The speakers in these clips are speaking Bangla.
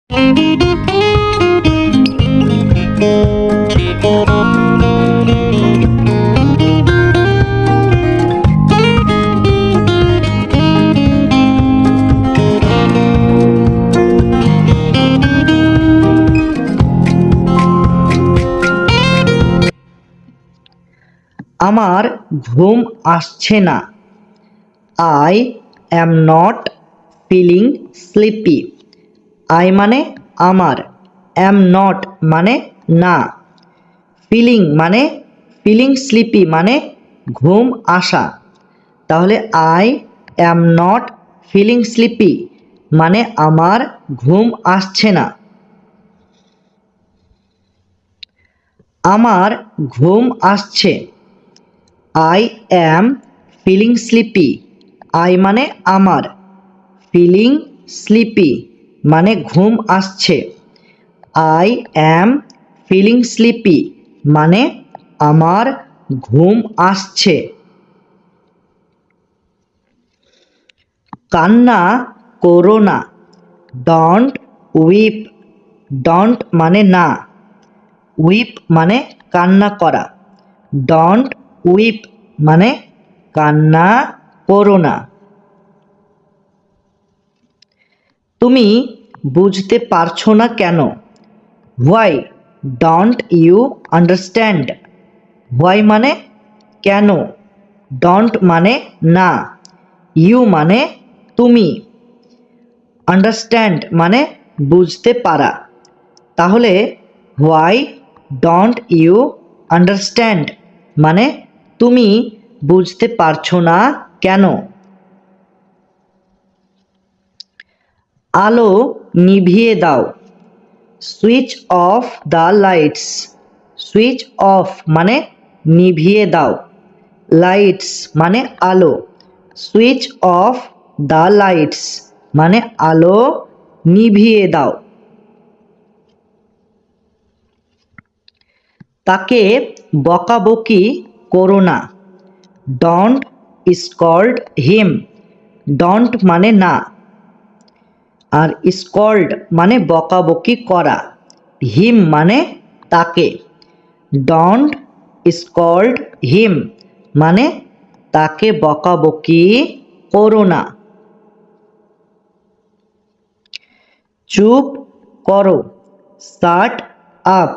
আমার ঘুম আসছে না। I am not feeling sleepy. I মানে আমার, অ্যাম নট মানে না, ফিলিং স্লিপি মানে ঘুম আসা। তাহলে I am not feeling sleepy মানে আমার ঘুম আসছে না। আমার ঘুম আসছে। I am feeling sleepy. I মানে আমার, ফিলিং স্লিপি মানে ঘুম আসছে। আই অ্যাম ফিলিং স্লিপি মানে আমার ঘুম আসছে। কান্না করো না। Don't weep. ডন্ট মানে না, উইপ মানে কান্না করা। ডন্ট উইপ মানে কান্না করো না। তুমি বুঝতে পারছো না কেন? Why don't you understand. Why মানে কেন, ডন্ট মানে না, ইউ মানে তুমি, আন্ডারস্ট্যান্ড মানে বুঝতে পারা। তাহলে হোয়াই ডন্ট ইউ আন্ডারস্ট্যান্ড মানে তুমি বুঝতে পারছো না কেন? আলো নিভিয়ে দাও। Switch off the lights. Switch off মানে নিভিয়ে দাও, লাইটস মানে আলো। সুইচ অফ দ্য লাইটস মানে আলো নিভিয়ে দাও। তাকে বকাবকি করো না। Don't scold him. ডন্ট মানে না, আর স্কল্ড মানে বকাবকি করা, হিম মানে তাকে। ডন্ট স্কল্ড হিম মানে তাকে বকাবকি করো না। চুপ করো। Shut up.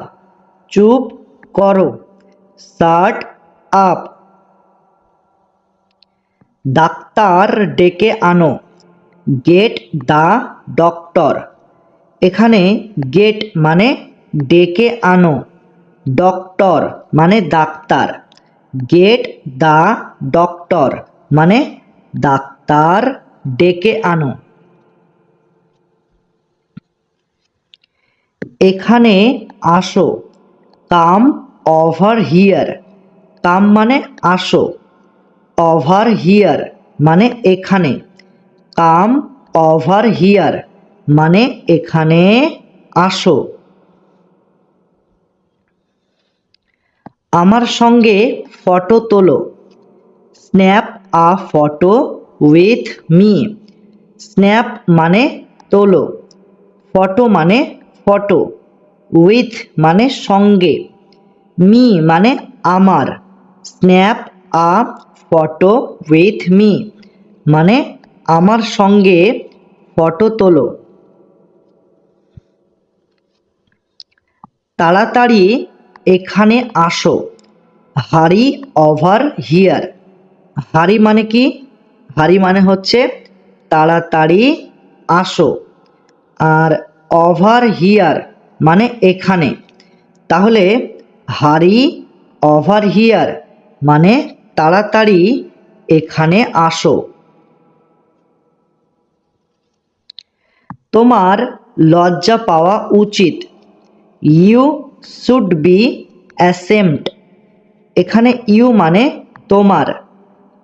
চুপ করো, শাট আপ। ডাক্তার ডেকে আনো। Get the doctor. এখানে গেট মানে ডেকে আনো, ডক্টর মানে ডাক্তার। গেট দ্য ডক্টর মানে ডাক্তার ডেকে আনো। এখানে আসো। Come over here. কাম মানে আসো, ওভার হিয়ার মানে এখানে। কাম ওভার হিয়ার মানে এখানে আসো। আমার সঙ্গে ফটো তোলো। Snap a photo with me. Snap মানে তোলো, ফটো মানে ফটো, উইথ মানে সঙ্গে, মি মানে আমার। Snap a photo with me মানে আমার সঙ্গে ফটো তোলো। তাড়াতাড়ি এখানে আসো। হারি ওভার হিয়ার। হারি মানে কি? হারি মানে হচ্ছে তাড়াতাড়ি আসো, আর ওভার হিয়ার মানে এখানে। তাহলে হারি ওভার হিয়ার মানে তাড়াতাড়ি এখানে আসো। তোমার লজ্জা পাওয়া উচিত। You should be ashamed. এখানে ইউ মানে তোমার,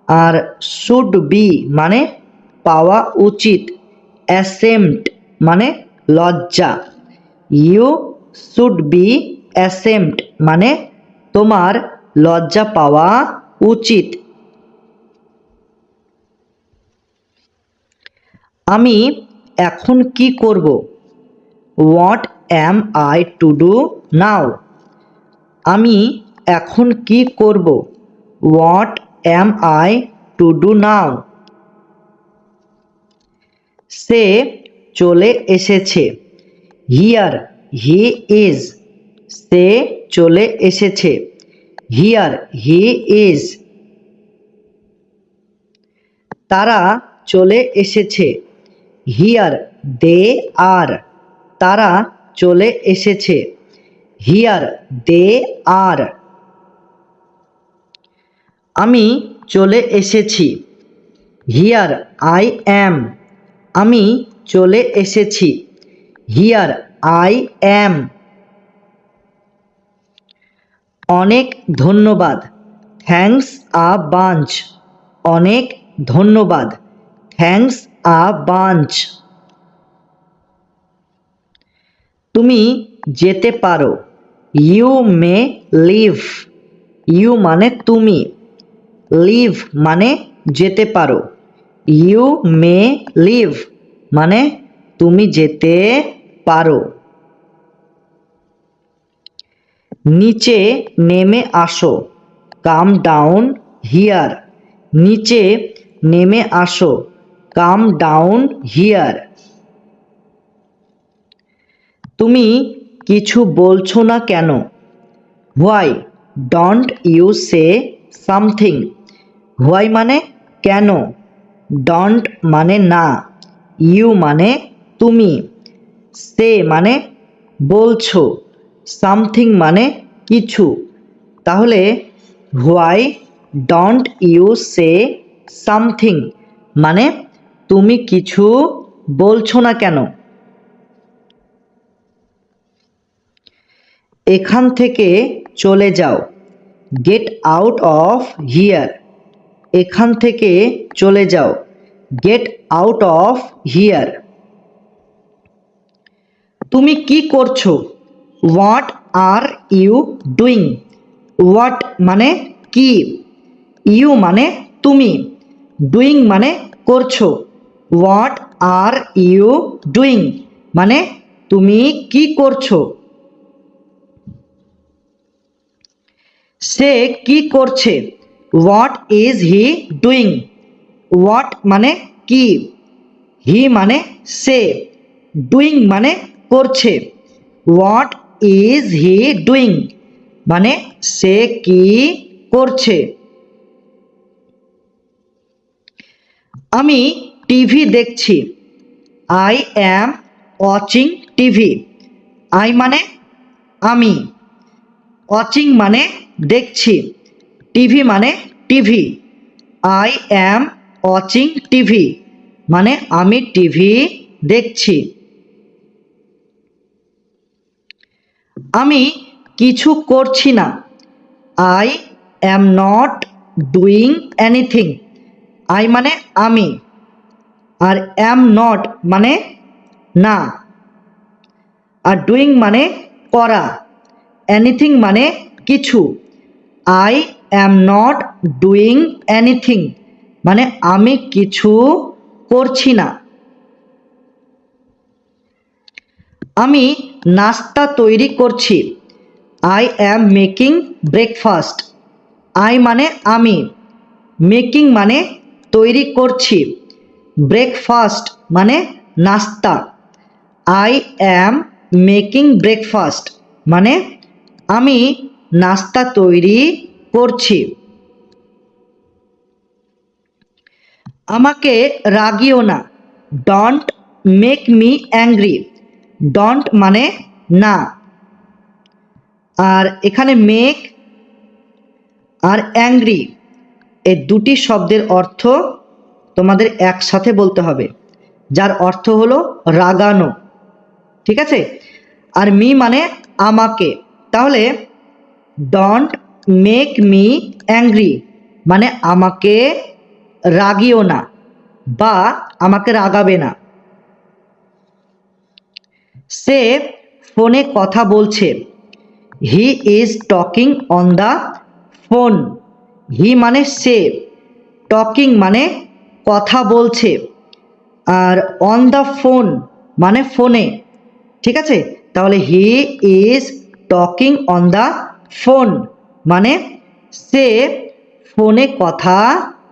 আর শুড বি মানে পাওয়া উচিত, অ্যাশেমড মানে লজ্জা। ইউ শুড বি অ্যাশেমড মানে তোমার লজ্জা পাওয়া উচিত। আমি এখন কি করব? What am I to do now? আমি এখন কি করব? What am I to do now? সে চলে এসেছে। Here he is. সে চলে এসেছে। Here he is. তারা চলে এসেছে। Here they are. তারা চলে এসেছে। Here they are. আমি চলে এসেছি। Here I am. আমি চলে এসেছি। Here I am. অনেক ধন্যবাদ। Thanks a bunch. অনেক ধন্যবাদ। Thanks a bunch. তুমি যেতে পারো। You may leave. ইউ মানে তুমি। লিভ মানে যেতে পারো। ইউ মে লিভ মানে তুমি যেতে পারো। নিচে নেমে আসো। Come down here. নিচে নেমে আসো। Come down here. তুমি কিছু বলছো না কেন? Why don't you say something? Why মানে কেন, ডোন্ট মানে না, ইউ মানে তুমি, সে মানে বলছো, সামথিং মানে কিছু। তাহলে why don't you say something মানে তুমি কিছু বলছো না কেন? এখান থেকে চলে যাও। Get out of here. এখান থেকে চলে যাও। Get out of here. তুমি কি করছো? What are you doing? What মানে কি, ইউ মানে তুমি, ডুইং মানে করছো। হোয়াট আর ইউ ডুইং মানে তুমি কি করছো? সে কি করছে? What is he doing? What মানে কি, হি মানে সে, ডুইং মানে করছে। হোয়াট ইজ হি ডুইং মানে সে কি করছে। আমি টিভি দেখছি। I am watching TV. I মানে আমি, ওয়াচিং মানে দেখছি, টিভি মানে TV. I am watching TV মানে আমি টিভি দেখছি। আমি কিছু করছি না। I am not doing anything. I মানে আমি, আর অ্যাম নট মানে না, আর ডুইং মানে করা, এনিথিং মানে কিছু। I am not doing anything মানে আমি কিছু করছি না। আমি নাস্তা তৈরি করছি। I am making breakfast. I মানে আমি, মেকিং মানে তৈরি করছি, ব্রেকফাস্ট মানে নাস্তা। আই অ্যাম মেকিং ব্রেকফাস্ট মানে আমি নাস্তা তৈরি করছি। আমাকে রাগিও না। Don't make me angry. Don't মানে না, আর এখানে মেক আর অ্যাংরি এই দুটি শব্দের অর্থ তোমাদের একসাথে বলতে হবে, যার অর্থ হলো রাগানো, ঠিক আছে। আর মি মানে আমাকে, তাহলে ডোন্ট মেক মি অ্যাংরি মানে আমাকে রাগিও না বা আমাকে রাগাবে না। সে ফোনে কথা বলছে। He is talking on the phone. He মানে সে, টকিং মানে কথা বলছে, আর অন দ্য ফোন মানে ফোনে। ঠিক আছে, তাহলে হি is talking on the phone মানে সে ফোনে কথা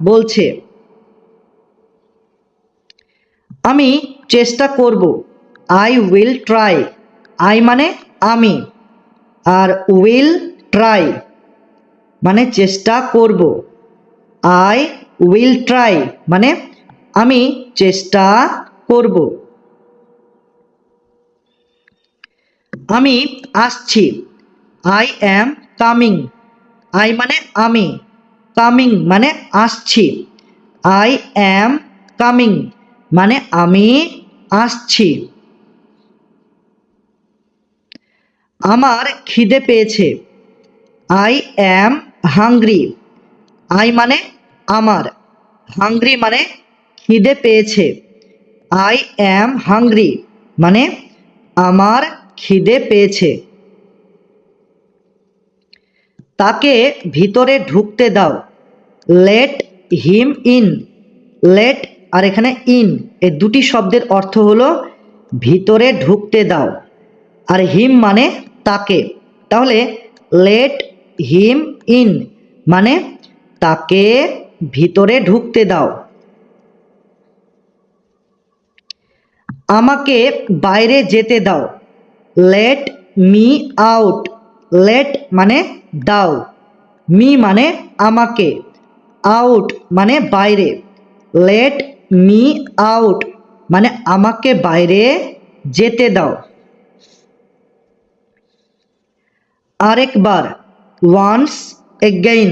বলছে। আমি চেষ্টা করব, আই উইল ট্রাই। আই মানে আমি, আর উইল ট্রাই মানে চেষ্টা করব। আই উইল ট্রাই মানে আমি চেষ্টা করব। আমি আসছি, আই অ্যাম কামিং। আই মানে আমি, কামিং মানে আসছি। আই অ্যাম কামিং মানে আমি আসছি। আমার খিদে পেয়েছে, আই অ্যাম হাংরি। আই মানে আমার, হাংরি মানে খিদে পেয়েছে। আই অ্যাম হাংরি মানে আমার খিদে পেয়েছে। তাকে ভিতরে ঢুকতে দাও, লেট হিম ইন। লেট আর এখানে ইন এই দুটি শব্দের অর্থ হলো ভিতরে ঢুকতে দাও, আর হিম মানে তাকে। তাহলে লেট হিম ইন মানে তাকে ভিতরে ঢুকতে দাও। আমাকে বাইরে যেতে দাও, লেট মি আউট। লেট মানে দাও, মি মানে আমাকে, আউট মানে বাইরে। লেট মি আউট মানে আমাকে বাইরে যেতে দাও। আরেকবার, ওয়ান্স এগেইন।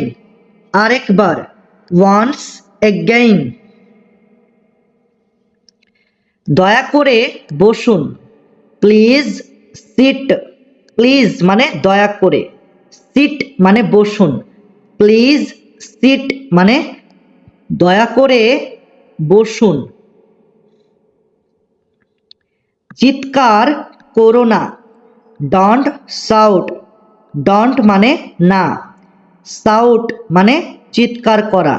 আরেকবার, ওয়ান্স এগেইন। দয়া করে বসুন, প্লিজ সিট। প্লিজ মানে দয়া করে, সিট মানে বসুন। প্লিজ সিট মানে দয়া করে বসুন। চিৎকার করো না, ডন্ট শাউট। ডন্ট মানে না, শাউট মানে চিৎকার করা।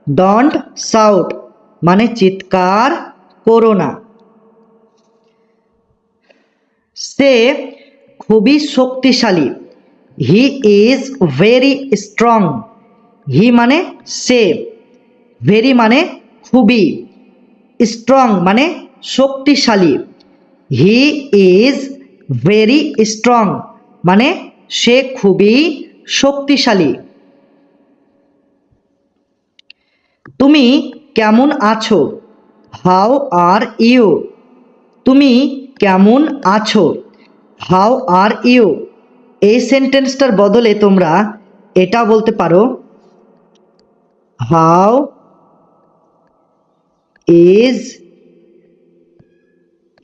ডন্ট শাউট মানে চিৎকার করো না। সে খুবই শক্তিশালী, হি ইজ ভেরি স্ট্রং। হি মানে সে, ভেরি মানে খুবই, স্ট্রং মানে শক্তিশালী। হি ইজ ভেরি স্ট্রং মানে সে খুবই শক্তিশালী। তুমি কেমন আছো, হাউ আর ইউ। তুমি কেমন আছো, হাউ আর ইউ। এই সেন্টেন্সটার বদলে তোমরা এটা বলতে পারো, how is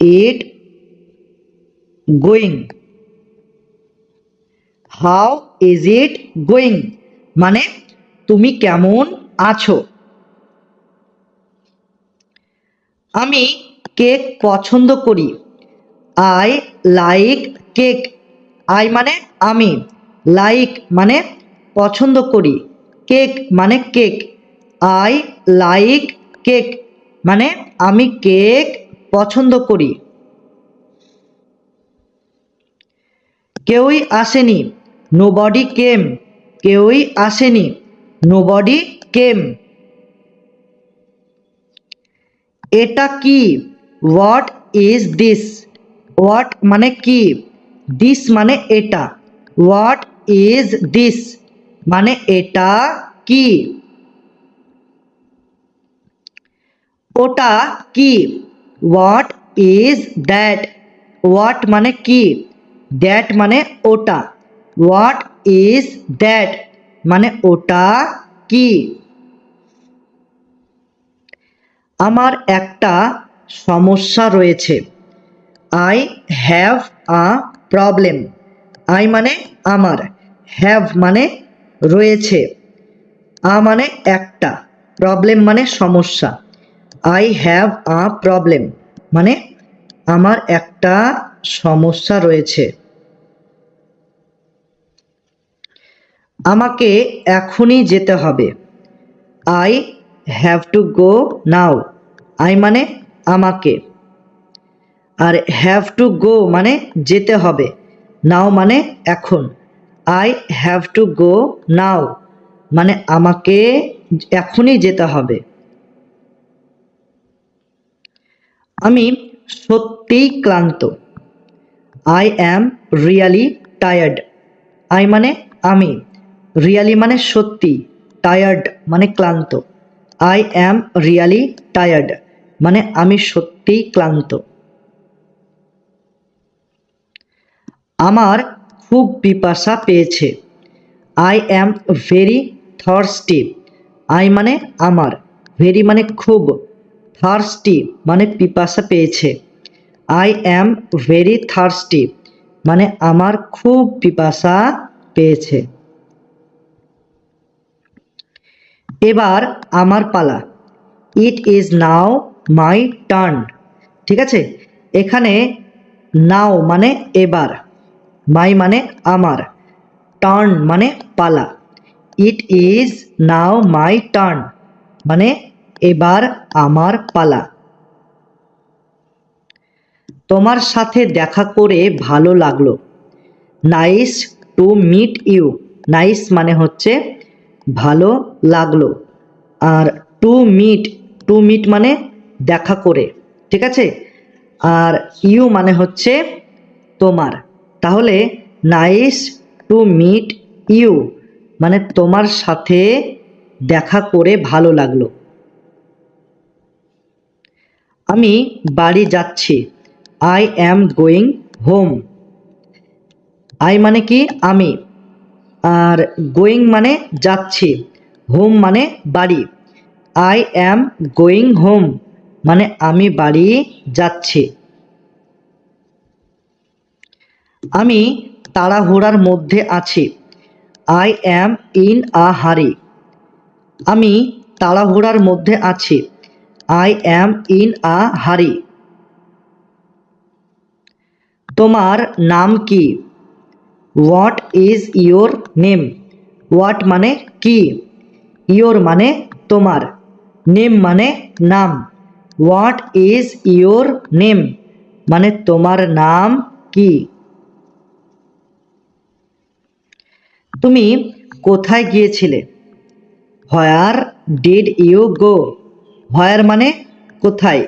it going. How is it going মানে তুমি কেমন আছো। আমি কেক পছন্দ করি, আই লাইক কেক। আই মানে আমি, লাইক মানে পছন্দ করি, কেক মানে কেক। আই লাইক কেক মানে আমি কেক পছন্দ করি। কেউই আসেনি, নোবডি কেম। কেউই আসেনি, নোবডি কেম। এটা কি, হোয়াট ইজ দিস। হোয়াট মানে কি, দিস মানে এটা। হোয়াট ইজ দিস মানে এটা কি। ওটা কি, হোয়াট ইজ দ্যাট। হোয়াট মানে কি, দ্যাট মানে ওটা। হোয়াট ইজ দ্যাট মানে ওটা কি। আমার একটা সমস্যা রয়েছে, I have a problem. I মানে আমার, হ্যাভ মানে রয়েছে, আ মানে একটা, প্রবলেম মানে সমস্যা। আই হ্যাভ আ প্রবলেম মানে আমার একটা সমস্যা রয়েছে। আমাকে এখনই যেতে হবে, I have to go now. I মানে আমাকে, আর হ্যাভ টু গো মানে যেতে হবে, নাও মানে এখন। আই হ্যাভ টু গো নাও মানে আমাকে এখনই যেতে হবে। আমি সত্যিই ক্লান্ত। I am really tired. I মানে আমি, রিয়ালি মানে সত্যি, টায়ার্ড মানে ক্লান্ত। আই অ্যাম রিয়ালি টায়ার্ড মানে আমি সত্যিই ক্লান্ত। আমার খুব পিপাসা পেয়েছে। I am very thirsty. I মানে আমার, ভেরি মানে খুব, থার্স্টি মানে পিপাসা পেয়েছে। আই অ্যাম ভেরি থার্স্টি মানে আমার খুব পিপাসা পেয়েছে। এবার আমার পালা। It is now my turn. ঠিক আছে, এখানে নাও মানে এবার, মাই মানে আমার, টার্ন মানে পালা। It is now my turn মানে এবার আমার পালা। তোমার সাথে দেখা করে ভালো লাগলো। Nice to meet you. Nice মানে হচ্ছে ভালো লাগলো, আর টু মিট মানে দেখা করে। ঠিক আছে, আর ইউ মানে হচ্ছে তোমার। তাহলে নাইস টু মিট ইউ মানে তোমার সাথে দেখা করে ভালো লাগলো। আমি বাড়ি যাচ্ছি। I am going home. I মানে কি আমি, আর গোয়িং মানে যাচ্ছি, হোম মানে বাড়ি। আই অ্যাম গোয়িং হোম মানে আমি বাড়ি যাচ্ছি। আমি তাড়াহুড়ার মধ্যে আছি। আই অ্যাম ইন আ হারি। আমি তাড়াহুড়ার মধ্যে আছি। আই অ্যাম ইন আ হারি। তোমার নাম কি? What is your name. What মানে কি, ইয়োর মানে তোমার, নেম মানে নাম। হোয়াট ইজ ইয়োর নেম মানে তোমার নাম কি। তুমি কোথায় গিয়েছিলে? Where did you go. হোয়ার মানে কোথায়,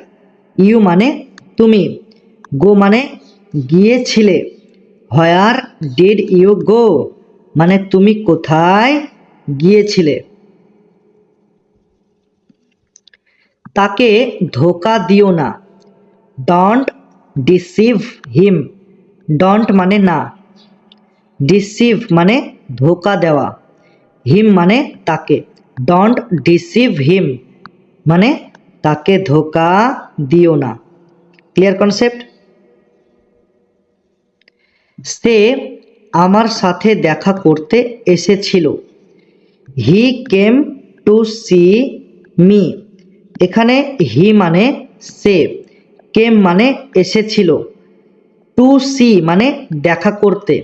ইউ মানে তুমি, গো মানে গিয়েছিলে। হোয়ার ডিড ইউ গো মানে তুমি কোথায় গিয়েছিলে। তাকে ধোকা দিও না। Don't deceive him. ডন্ট মানে না, ডিসিভ মানে ধোকা দেওয়া, হিম মানে তাকে। ডন্ট ডিসিভ হিম মানে তাকে ধোকা দিও না। Clear concept? সে আমার সাথে দেখা করতে এসেছিল। হি কেম টু সি মি। এখানে হি মানে সে, কেম মানে এসেছিল, টু সি মানে দেখা করতে,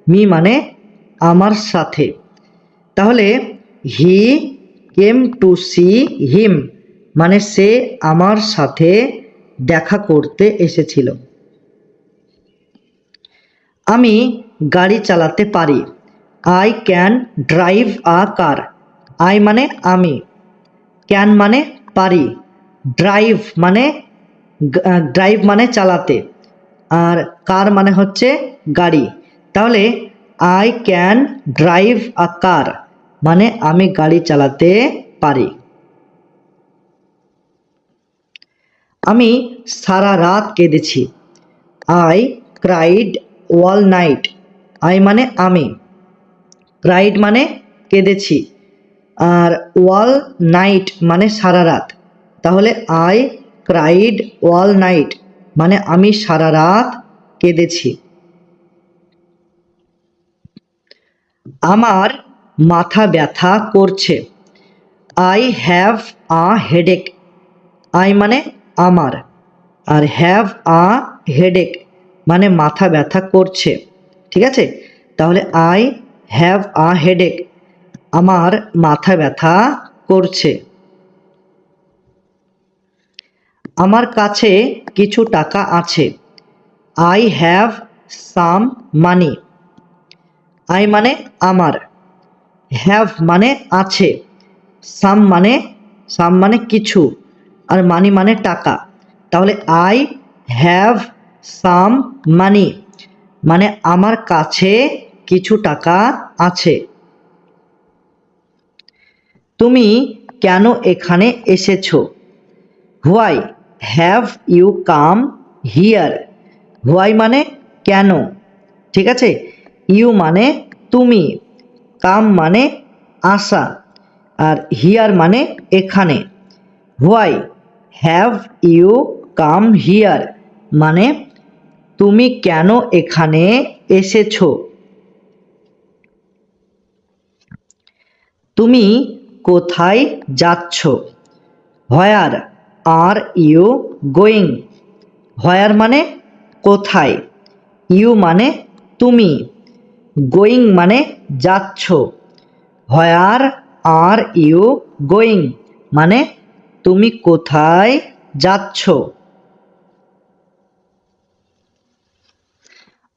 মি মানে আমার সাথে। তাহলে হি কেম টু সি হিম মানে সে আমার সাথে দেখা করতে এসেছিল। আমি গাড়ি চালাতে পারি। I can drive a car. I মানে আমি, ক্যান মানে পারি, ড্রাইভ মানে ড্রাইভ মানে চালাতে, আর কার মানে হচ্ছে গাড়ি। তাহলে I can drive a car মানে আমি গাড়ি চালাতে পারি। আমি সারা রাত কেঁদেছি। I cried all night. I মানে আমি, ক্রাইড মানে কেঁদেছি, আর অল নাইট মানে সারা রাত। তাহলে আই ক্রাইড অল নাইট মানে আমি সারা রাত কেঁদেছি। আমার মাথা ব্যথা করছে। I have a headache. I মানে আমার, আর হ্যাভ আ হেডেক মানে মাথা ব্যথা করছে। ঠিক আছে, তাহলে আই হ্যাভ আ হেডেক আমার মাথা ব্যথা করছে। আমার কাছে কিছু টাকা আছে। I have some money. I মানে আমার, হ্যাভ মানে আছে, সাম মানে কিছু, আর মানি মানে টাকা। তাহলে আই হ্যাভ সাম মানি মানে আমার কাছে কিছু টাকা আছে। তুমি কেন এখানে এসেছো? Why have you come here. Why মানে কেন, ঠিক আছে। ইউ মানে তুমি, কাম মানে আসা, আর হিয়ার মানে এখানে। Why have you come here মানে তুমি কেন এখানে এসেছো। তুমি কোথায় যাচ্ছ? হোয়ার আর ইউ গোয়িং। হোয়ার মানে কোথায়, ইউ মানে তুমি, গোয়িং মানে যাচ্ছ। হোয়ার আর ইউ গোয়িং মানে তুমি কোথায় যাচ্ছ।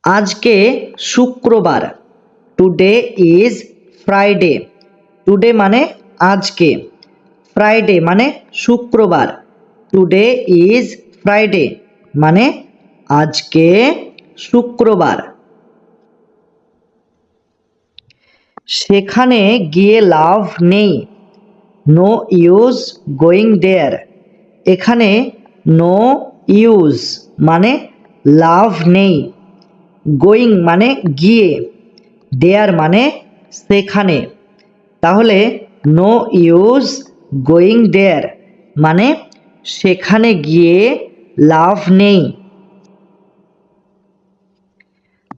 আজকে শুক্রবার, টুডে ইজ ফ্রাইডে। টুডে মানে আজকে, ফ্রাইডে মানে শুক্রবার। টুডে ইজ ফ্রাইডে মানে আজকে শুক্রবার। সেখানে গিয়ে লাভ নেই, নো ইউজ গোয়িং দেয়ার। এখানে নো ইউজ মানে লাভ নেই, গোয়িং মানে গিয়ে, দেয়ার মানে সেখানে। তাহলে নো ইউজ গোয়িং দেয়ার মানে সেখানে গিয়ে লাভ নেই।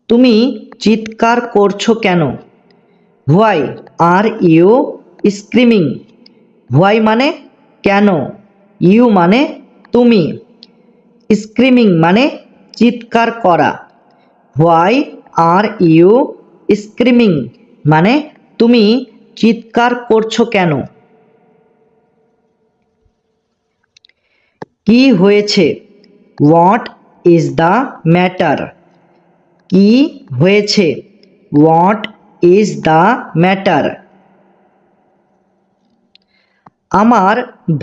তুমি চিৎকার করছো কেন? Why are you screaming. Why মানে কেন, ইউ মানে তুমি, স্ক্রিমিং মানে চিৎকার করা। হোয়াই আর ইউ স্ক্রিমিং মানে তুমি চিৎকার করছো কেন। কি হয়েছে? What is the matter. কি হয়েছে? What is the matter. আমার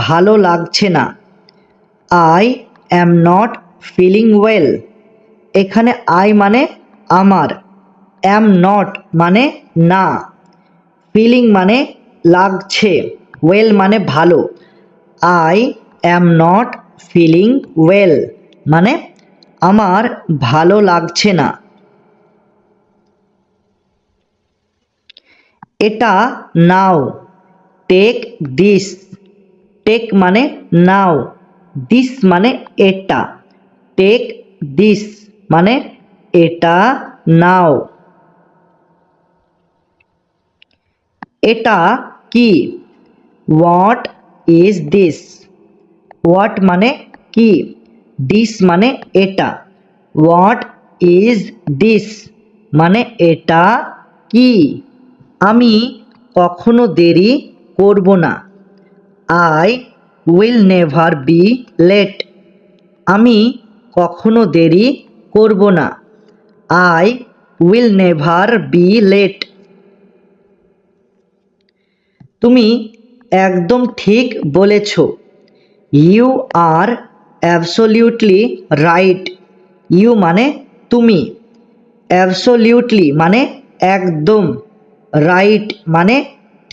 ভালো লাগছে না, I am not feeling well. এখানে আই মানে আমার, অ্যাম নট মানে না, ফিলিং মানে লাগছে, ওয়েল মানে ভালো। I am not feeling well মানে আমার ভালো লাগছে না। এটা নাও, টেক দিস। টেক মানে নাও, দিস মানে এটা, টেক দিস মানে এটা নাও। এটা কি? What is this. হোয়াট মানে কি, দিস মানে এটা, হোয়াট ইজ দিস মানে এটা কি। আমি কখনো দেরি করব না, I will never be late. আমি কখনো দেরি করব না, I will never be late. তুমি একদম ঠিক বলেছ, you are absolutely right. You মানে তুমি, অ্যাবসলিউটলি মানে একদম, রাইট মানে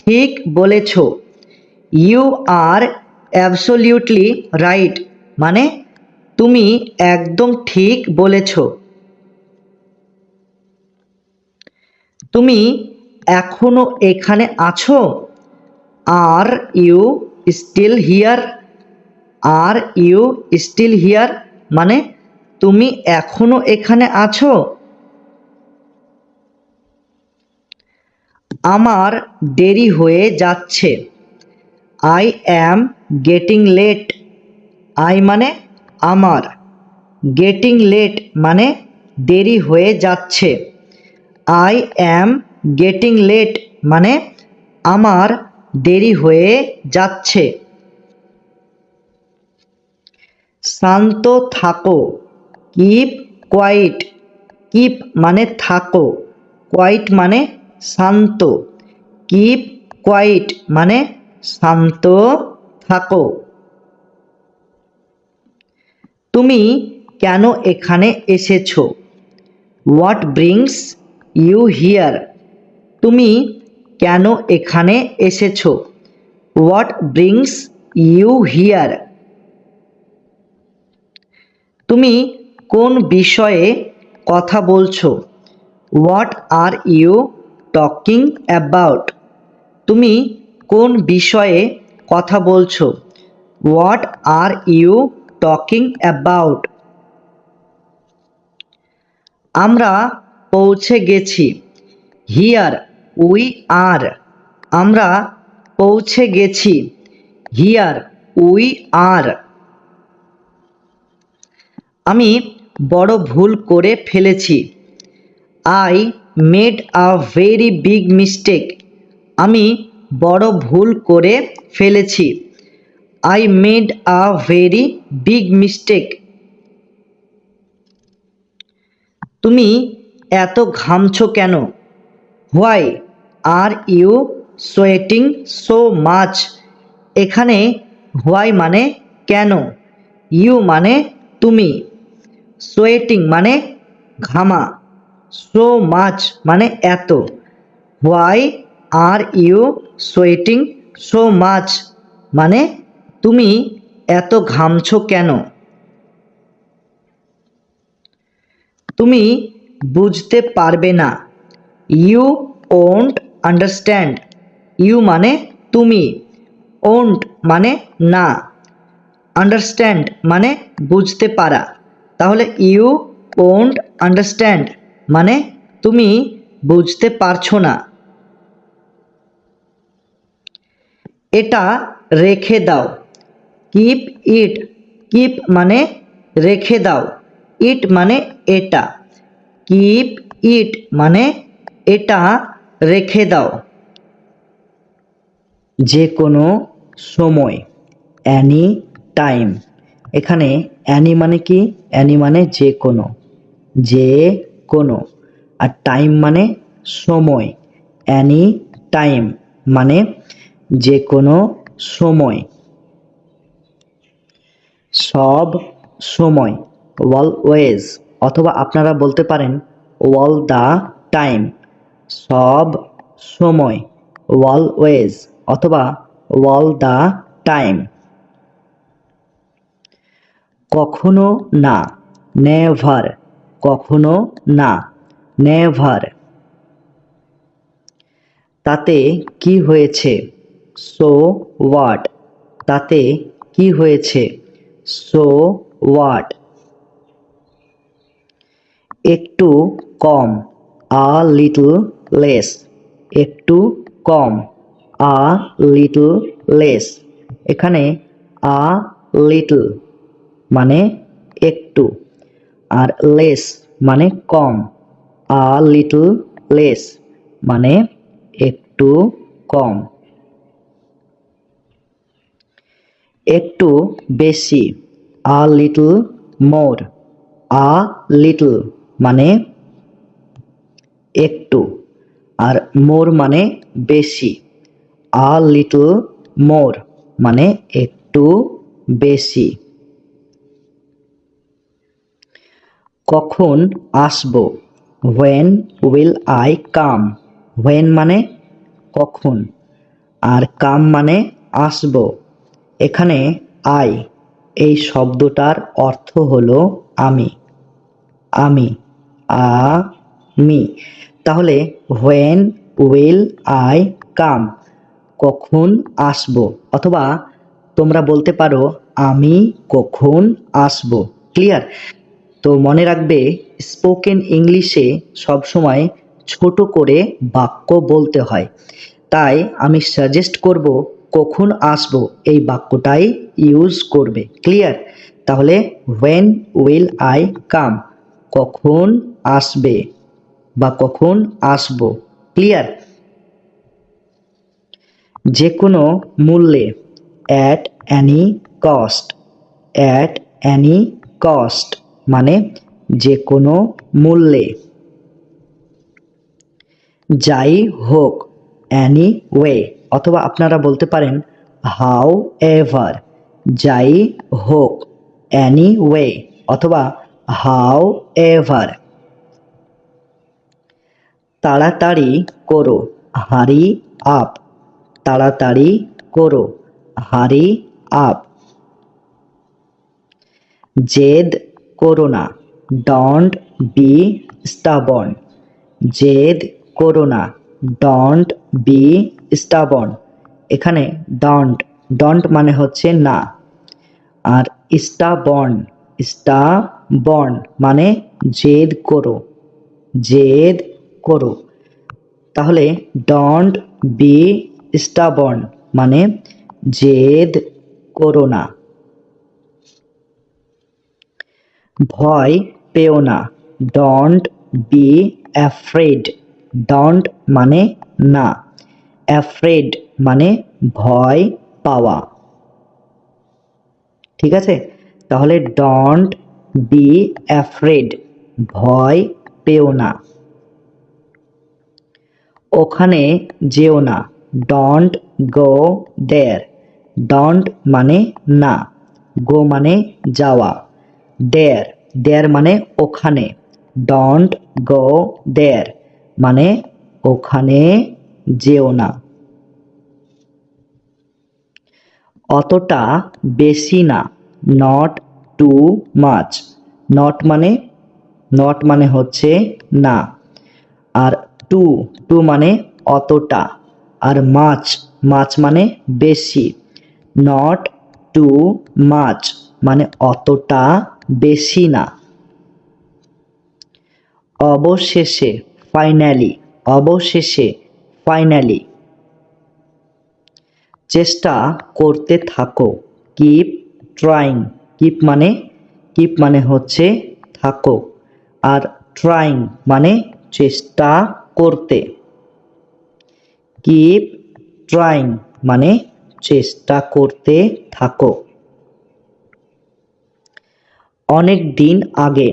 ঠিক বলেছ। ইউ আর অ্যাবসলিউটলি রাইট মানে তুমি একদম ঠিক বলেছ। তুমি এখনো এখানে আছো? Are you still here. Are you still here মানে তুমি এখনো এখানে আছো। আমার দেরি হয়ে যাচ্ছে, I am getting late. I মানে আমার, গেটিং লেট মানে দেরি হয়ে যাচ্ছে। আই অ্যাম গেটিং লেট মানে আমার দেরি হয়ে যাচ্ছে। শান্ত থাকো, কিপ কোয়াইট, কিপ মানে থাকো, কোয়াইট মানে শান্ত, কিপ কোয়াইট মানে শান্ত থাকো। তুমি কেন এখানে এসেছো? What brings you here? তুমি কেন এখানে এসেছো? What brings you here? তুমি কোন বিষয়ে কথা বলছো? What are you talking about? তুমি কোন বিষয়ে কথা বলছো? What are you talking about? আমরা পৌঁছে গেছি। Here we are. আমরা পৌঁছে গেছি। Here we are. আমি বড় ভুল করে ফেলেছি। I made a very big mistake. আমি বড় ভুল করে ফেলেছি। I made a very big mistake. তুমি এত ঘামছো কেন? Why are you sweating so much? এখানে হোয়াই মানে কেন, ইউ মানে তুমি, সোয়েটিং মানে ঘামা, সো মাচ মানে এত। Why are you sweating so much মানে তুমি এত ঘামছো কেন? তুমি বুঝতে পারবে না। You won't understand. ইউ মানে তুমি, ওন্ট মানে না, আন্ডারস্ট্যান্ড মানে বুঝতে পারা। তাহলে ইউ ওন্ট আন্ডারস্ট্যান্ড মানে তুমি বুঝতে পারছো না। এটা রেখে দাও। Keep it. কিপ মানে রেখে দাও, ইট মানে এটা, কিপ ইট মানে এটা রেখে দাও। যে কোনো সময়, অ্যানি টাইম। এখানে অ্যানি মানে কি? অ্যানি মানে যে কোনো, যে কোনো, আর টাইম মানে সময়। অ্যানি টাইম মানে যে কোনো সময়, সব সময়, অলওয়েজ, অথবা আপনারা বলতে পারেন অল দ্য টাইম। সব সময়, অলওয়েজ, অথবা অল দ্য টাইম। কখনো না, নেভার। কখনো না, নেভার। তাতে কি হয়েছে? So what. তাতে কি হয়েছে? So what. একটু কম, আ লিটল লেস। একটু কম, আ লিটল লেস। এখানে আ লিটল মানে একটু, আর লেস মানে কম। আ লিটল লেস মানে একটু কম। একটু বেশি, a little more. A little মানে একটু, আর মোর মানে বেশি। আ লিটল মোর মানে একটু বেশি। কখন আসবো? When will I come. When মানে কখন, আর কাম মানে আসবো। এখানে আই এই শব্দটার অর্থ হলো আমি, আমি, আমি। তাহলে হোয়েন উইল আই কাম, কখন আসবো, অথবা তোমরা বলতে পারো আমি কখন আসবো। ক্লিয়ার? তো মনে রাখবে, স্পোকেন ইংলিশে সবসময় ছোট করে বাক্য বলতে হয়। তাই আমি সাজেস্ট করব কখন আসবো এই বাক্যটাই ইউজ করবে। ক্লিয়ার? তাহলে হোয়েন উইল আই কাম, কখন আসবে বা কখন আসবো। ক্লিয়ার? যে কোনো মূল্যে, at any cost. At any cost মানে যে কোনো মূল্যে, যাই হোক এনি ওয়ে, অথবা আপনারা বলতে পারেন হাউ এভার, যাই হোক এনি ওয়ে অথবা হাউ এভার। তাড়াতাড়ি করো, হারি আপ, তাড়াতাড়ি করো, হারি আপ। জেদ করো না, ডোন্ট বি স্টাবর্ন, জেদ করো না, ডোন্ট বি স্টাবর্ন। এখানে ডন্ট, ডন্ট মানে হচ্ছে না, আর স্টাবর্ন, স্টাবর্ন মানে জেদ করো, জেদ করো। তাহলে ডন্ট বি স্টাবর্ন মানে জেদ করো না। ভয় পেও না, ডোন্ট বি অ্যাফ্রেড, ডন্ট মানে না, অ্যাফ্রেড মানে ভয় পাওয়া। ঠিক আছে, তাহলে ডোন্ট বি অ্যাফ্রেড, ভয় পেও না। ওখানে যেও না, ডোন্ট গো দেয়ার, ডোন্ট মানে না, গো মানে যাওয়া, দেয়ার, দেয়ার মানে ওখানে, ডোন্ট গো দেয়ার মানে ওখানে যেও না। অতটা বেশি না, নট টু মাচ, নট মানে, নট মানে হচ্ছে না, আর টু, টু মানে অতটা, আর মাচ, মাচ মানে বেশি, নট টু মাচ মানে অতটা বেশি না। অবশেষে, ফাইনালি, অবশেষে, ফাইনালি। চেষ্টা করতে থাকো, কিপ ট্রাইং, কিপ মানে, কিপ মানে হচ্ছে থাকো, আর ট্রাইং মানে চেষ্টা করতে, কিপ ট্রাইং মানে চেষ্টা করতে থাকো। অনেক দিন আগে,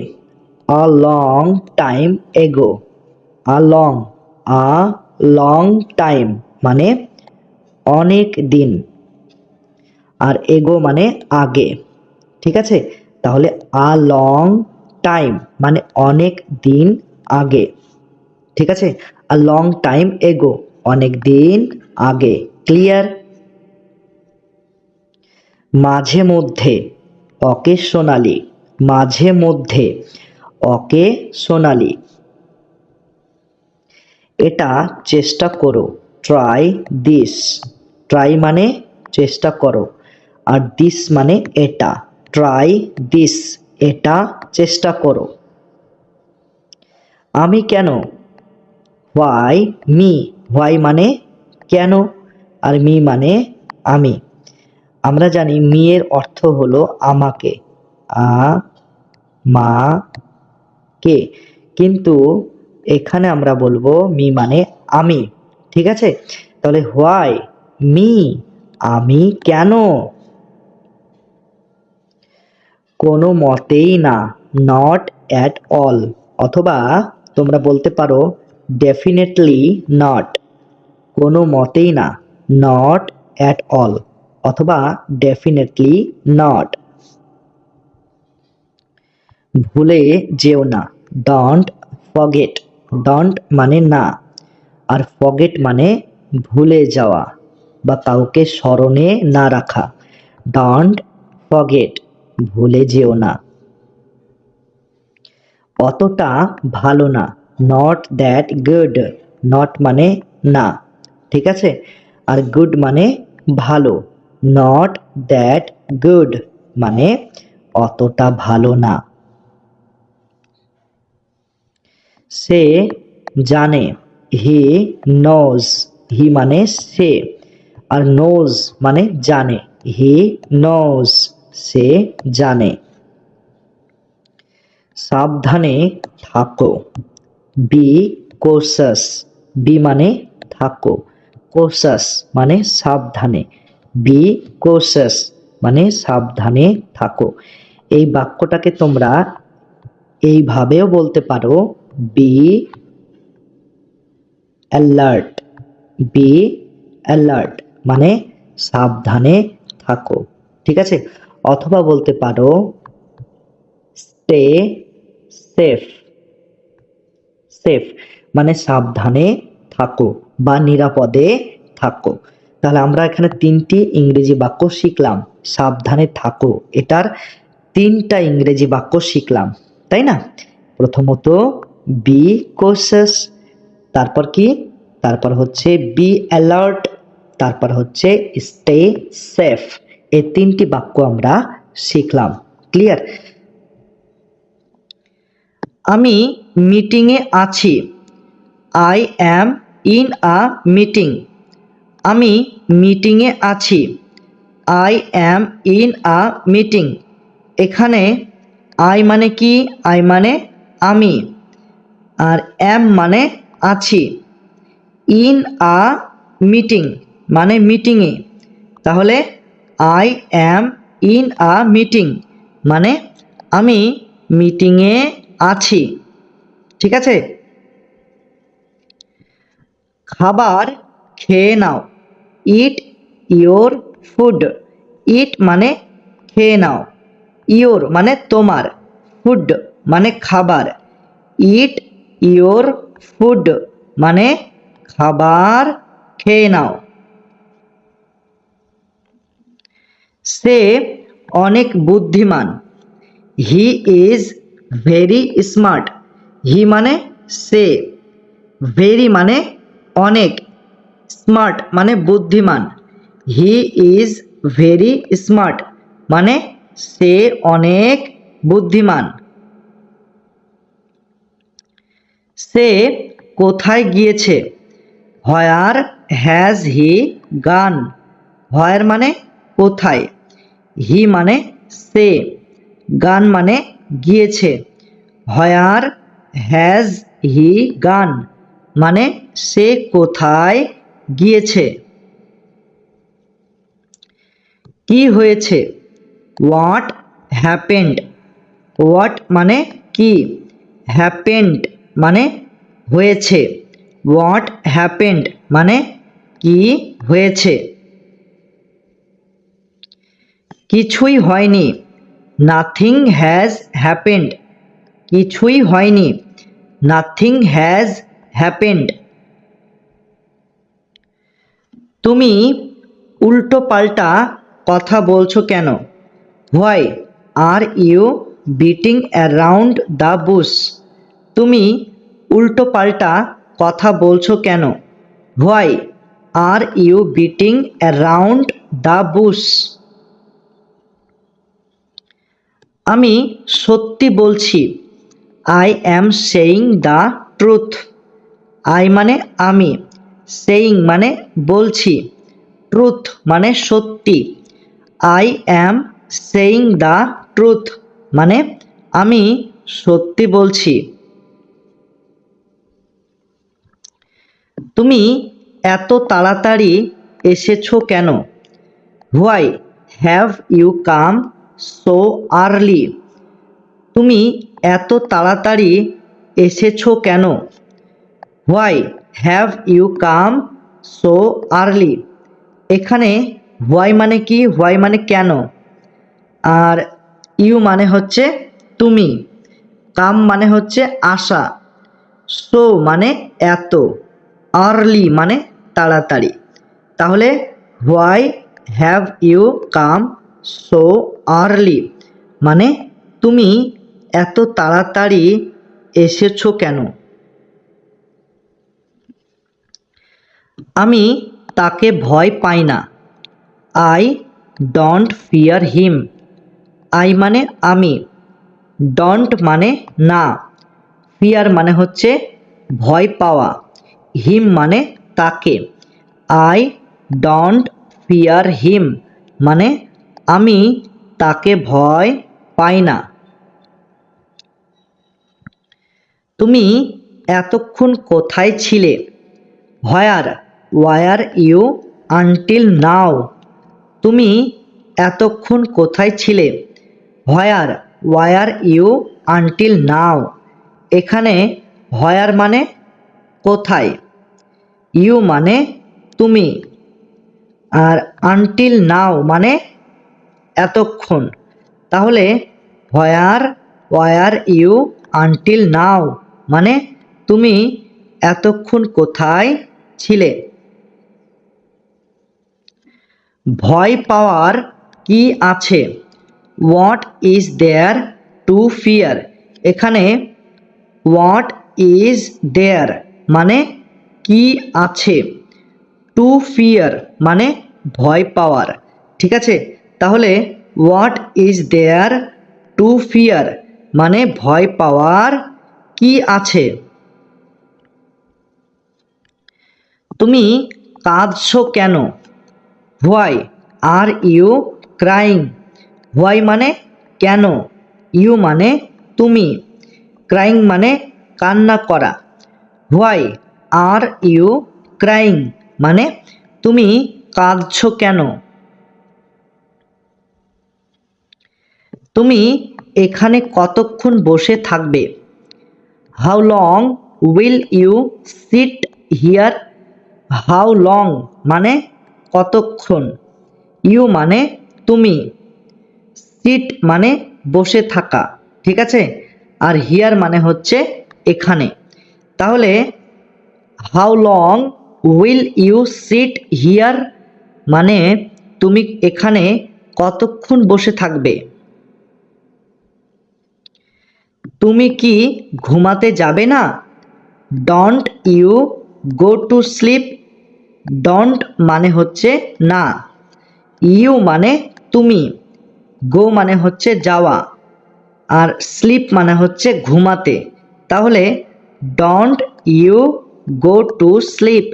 আ লং টাইম এগো, আ লং টাইম মানে অনেক দিন, আর এগো মানে আগে। ঠিক আছে, তাহলে আ লং টাইম মানে অনেক দিন আগে। ঠিক আছে, আ লং টাইম এগো অনেক দিন আগে। ক্লিয়ার? মাঝে মধ্যে, অকেশনালি, মাঝে মধ্যে, অকেশনালি। এটা চেষ্টা করো, ট্রাই দিস, ট্রাই মানে চেষ্টা করো, আর দিস মানে এটা, ট্রাই দিস এটা চেষ্টা করো। আমি কেন, হোয়াই মি, হোয়াই মানে কেন, আর মি মানে আমি। আমরা জানি মি এর অর্থ হলো আমাকে, মা কে, কিন্তু এখানে আমরা বলবো মি মানে আমি। ঠিক আছে, তাহলে হোয়াই মি, আমি কেন। কোনো মতেই না, নট অ্যাট অল, অথবা তোমরা বলতে পারো ডেফিনেটলি নট, কোনো মতেই না, নট অ্যাট অল অথবা ডেফিনেটলি নট। ভুলে যেও না, ডোন্ট ফরগেট, ডোন্ট মানে না, আর ফরগেট মানে ভুলে যাওয়া বা কাউকে স্মরণে না রাখা, ডোন্ট ফরগেট ভুলে যেও না। অতটা ভালো না, নট দ্যাট গুড, নট মানে না। ঠিক আছে, আর গুড মানে ভালো, নট দ্যাট গুড মানে অতটা ভালো না। সে জানে, হি নোজ, হি মানে সে, আর নোজ মানে জানে, হি নোজ সে জানে। সাবধানে থাকো, বি কোশাস, বি মানে থাকো, কোশাস মানে সাবধানে, বি কোশাস মানে সাবধানে থাকো। এই বাক্যটাকে তোমরা এইভাবেও বলতে পারো বি অ্যালার্ট, বি অ্যালার্ট মানে সাবধানে থাকো, ঠিক আছে। অথবা বলতে পারো স্টে সেফ, সেফ মানে সাবধানে থাকো বা নিরাপদে থাকো। তাহলে আমরা এখানে তিনটি ইংরেজি বাক্য শিখলাম। সাবধানে থাকো এটার তিনটা ইংরেজি বাক্য শিখলাম, তাই না? প্রথমত বি কশাস, তারপর কি, তারপর হচ্ছে বি অ্যালার্ট, তারপর হচ্ছে স্টে সেফ। এই তিনটি বাক্য আমরা শিখলাম। ক্লিয়ার? আমি মিটিংয়ে আছি, I am in a meeting. আমি মিটিংয়ে আছি, I am in a meeting. এখানে আই মানে কি, আই মানে আমি, আর অ্যাম মানে আছি, ইন আ মিটিং মানে মিটিংয়ে। তাহলে I am in a meeting মানে আমি মিটিংয়ে আছি, ঠিক আছে। খাবার খেয়ে নাও, ইট ইয়োর ফুড। ইট মানে খেয়ে নাও, ইয়োর মানে তোমার, ফুড মানে খাবার। ইট ইয়োর ফুড মানে খাবার খেয়ে নাও। সে অনেক বুদ্ধিমান, হি ইজ ভেরি স্মার্ট। হি মানে সে, ভেরি মানে অনেক, স্মার্ট মানে বুদ্ধিমান। হি ইজ ভেরি স্মার্ট মানে সে অনেক বুদ্ধিমান। সে কোথায় গিয়েছে, হোয়ার হ্যাজ হি গান। হোয়ার মানে কোথায়, হি মানে সে, গান মানে গিয়েছে। হোয়ার হ্যাজ হি গান মানে সে কোথায় গিয়েছে। কি হয়েছে, হোয়াট হ্যাপেন্ড। হোয়াট মানে কি, হ্যাপেন্ড মানে হয়েছে। হোয়াট হ্যাপেন্ড মানে কি হয়েছে। কিছুই হয়নি, নাথিং হ্যাজ হ্যাপেন্ড। কিছুই হয়নি, নাথিং হ্যাজ হ্যাপেন্ড। তুমি উল্টো পাল্টা কথা বলছো কেন, why are you beating around the bush. তুমি উল্টো পাল্টা কথা বলছো কেন, why are you beating around the bush. আমি সত্যি বলছি, I am saying the truth. I মানে আমি, সেইং মানে বলছি, ট্রুথ মানে সত্যি। I am saying the truth মানে আমি সত্যি বলছি। তুমি এত তাড়াতাড়ি এসেছো কেন, why have you come so early. তুমি এত তাড়াতাড়ি এসেছো কেন, why have you come so early. এখানে হোয়াই মানে কি, হোয়াই মানে কেন, আর ইউ মানে হচ্ছে তুমি, কাম মানে হচ্ছে আসা, সো মানে এত, আর্লি মানে তাড়াতাড়ি। তাহলে why have you come so early মানে তুমি এত তাড়াতাড়ি এসেছো কেন। আমি তাকে ভয় পাই না, I don't fear him. I মানে আমি, ডন্ট মানে না, ফিয়ার মানে হচ্ছে ভয় পাওয়া, হিম মানে তাকে। আই ডোন্ট ফিয়ার হিম মানে আমি তাকে ভয় পাই না। তুমি এতক্ষণ কোথায় ছিলে, where were you until now. তুমি এতক্ষণ কোথায় ছিলে, where were you until now. এখানে হোয়ার মানে কোথায়, ইউ মানে তুমি, আর আনটিল নাও মানে এতক্ষণ। তাহলে ওয়ার ইউ আনটিল নাও মানে তুমি এতক্ষণ কোথায় ছিলে। ভয় পাওয়ার কি আছে, what is there to fear. এখানে হোয়াট ইজ দেয়ার মানে কি আছে, টু ফিয়ার মানে ভয় পাওয়ার। ঠিক আছে, তাহলে what is there to fear মানে ভয় পাওয়ার কি আছে। তুমি কাঁদছো কেন, why are you crying. Why মানে কেন, ইউ মানে তুমি, ক্রাইং মানে কান্না করা। হোয়াই আর ইউ ক্রাইং মানে তুমি কাঁদছো কেন। তুমি এখানে কতক্ষণ বসে থাকবে, how long will you sit here. How long মানে কতক্ষণ, ইউ মানে তুমি, সিট মানে বসে থাকা। ঠিক আছে, আর হিয়ার মানে হচ্ছে এখানে। তাহলে how long will you sit here মানে তুমি এখানে কতক্ষণ বসে থাকবে। তুমি কি ঘুমাতে যাবে না, don't you go to sleep. Don't মানে হচ্ছে না, ইউ মানে তুমি, গো মানে হচ্ছে যাওয়া, আর স্লিপ মানে হচ্ছে ঘুমাতে। তাহলে don't you go to sleep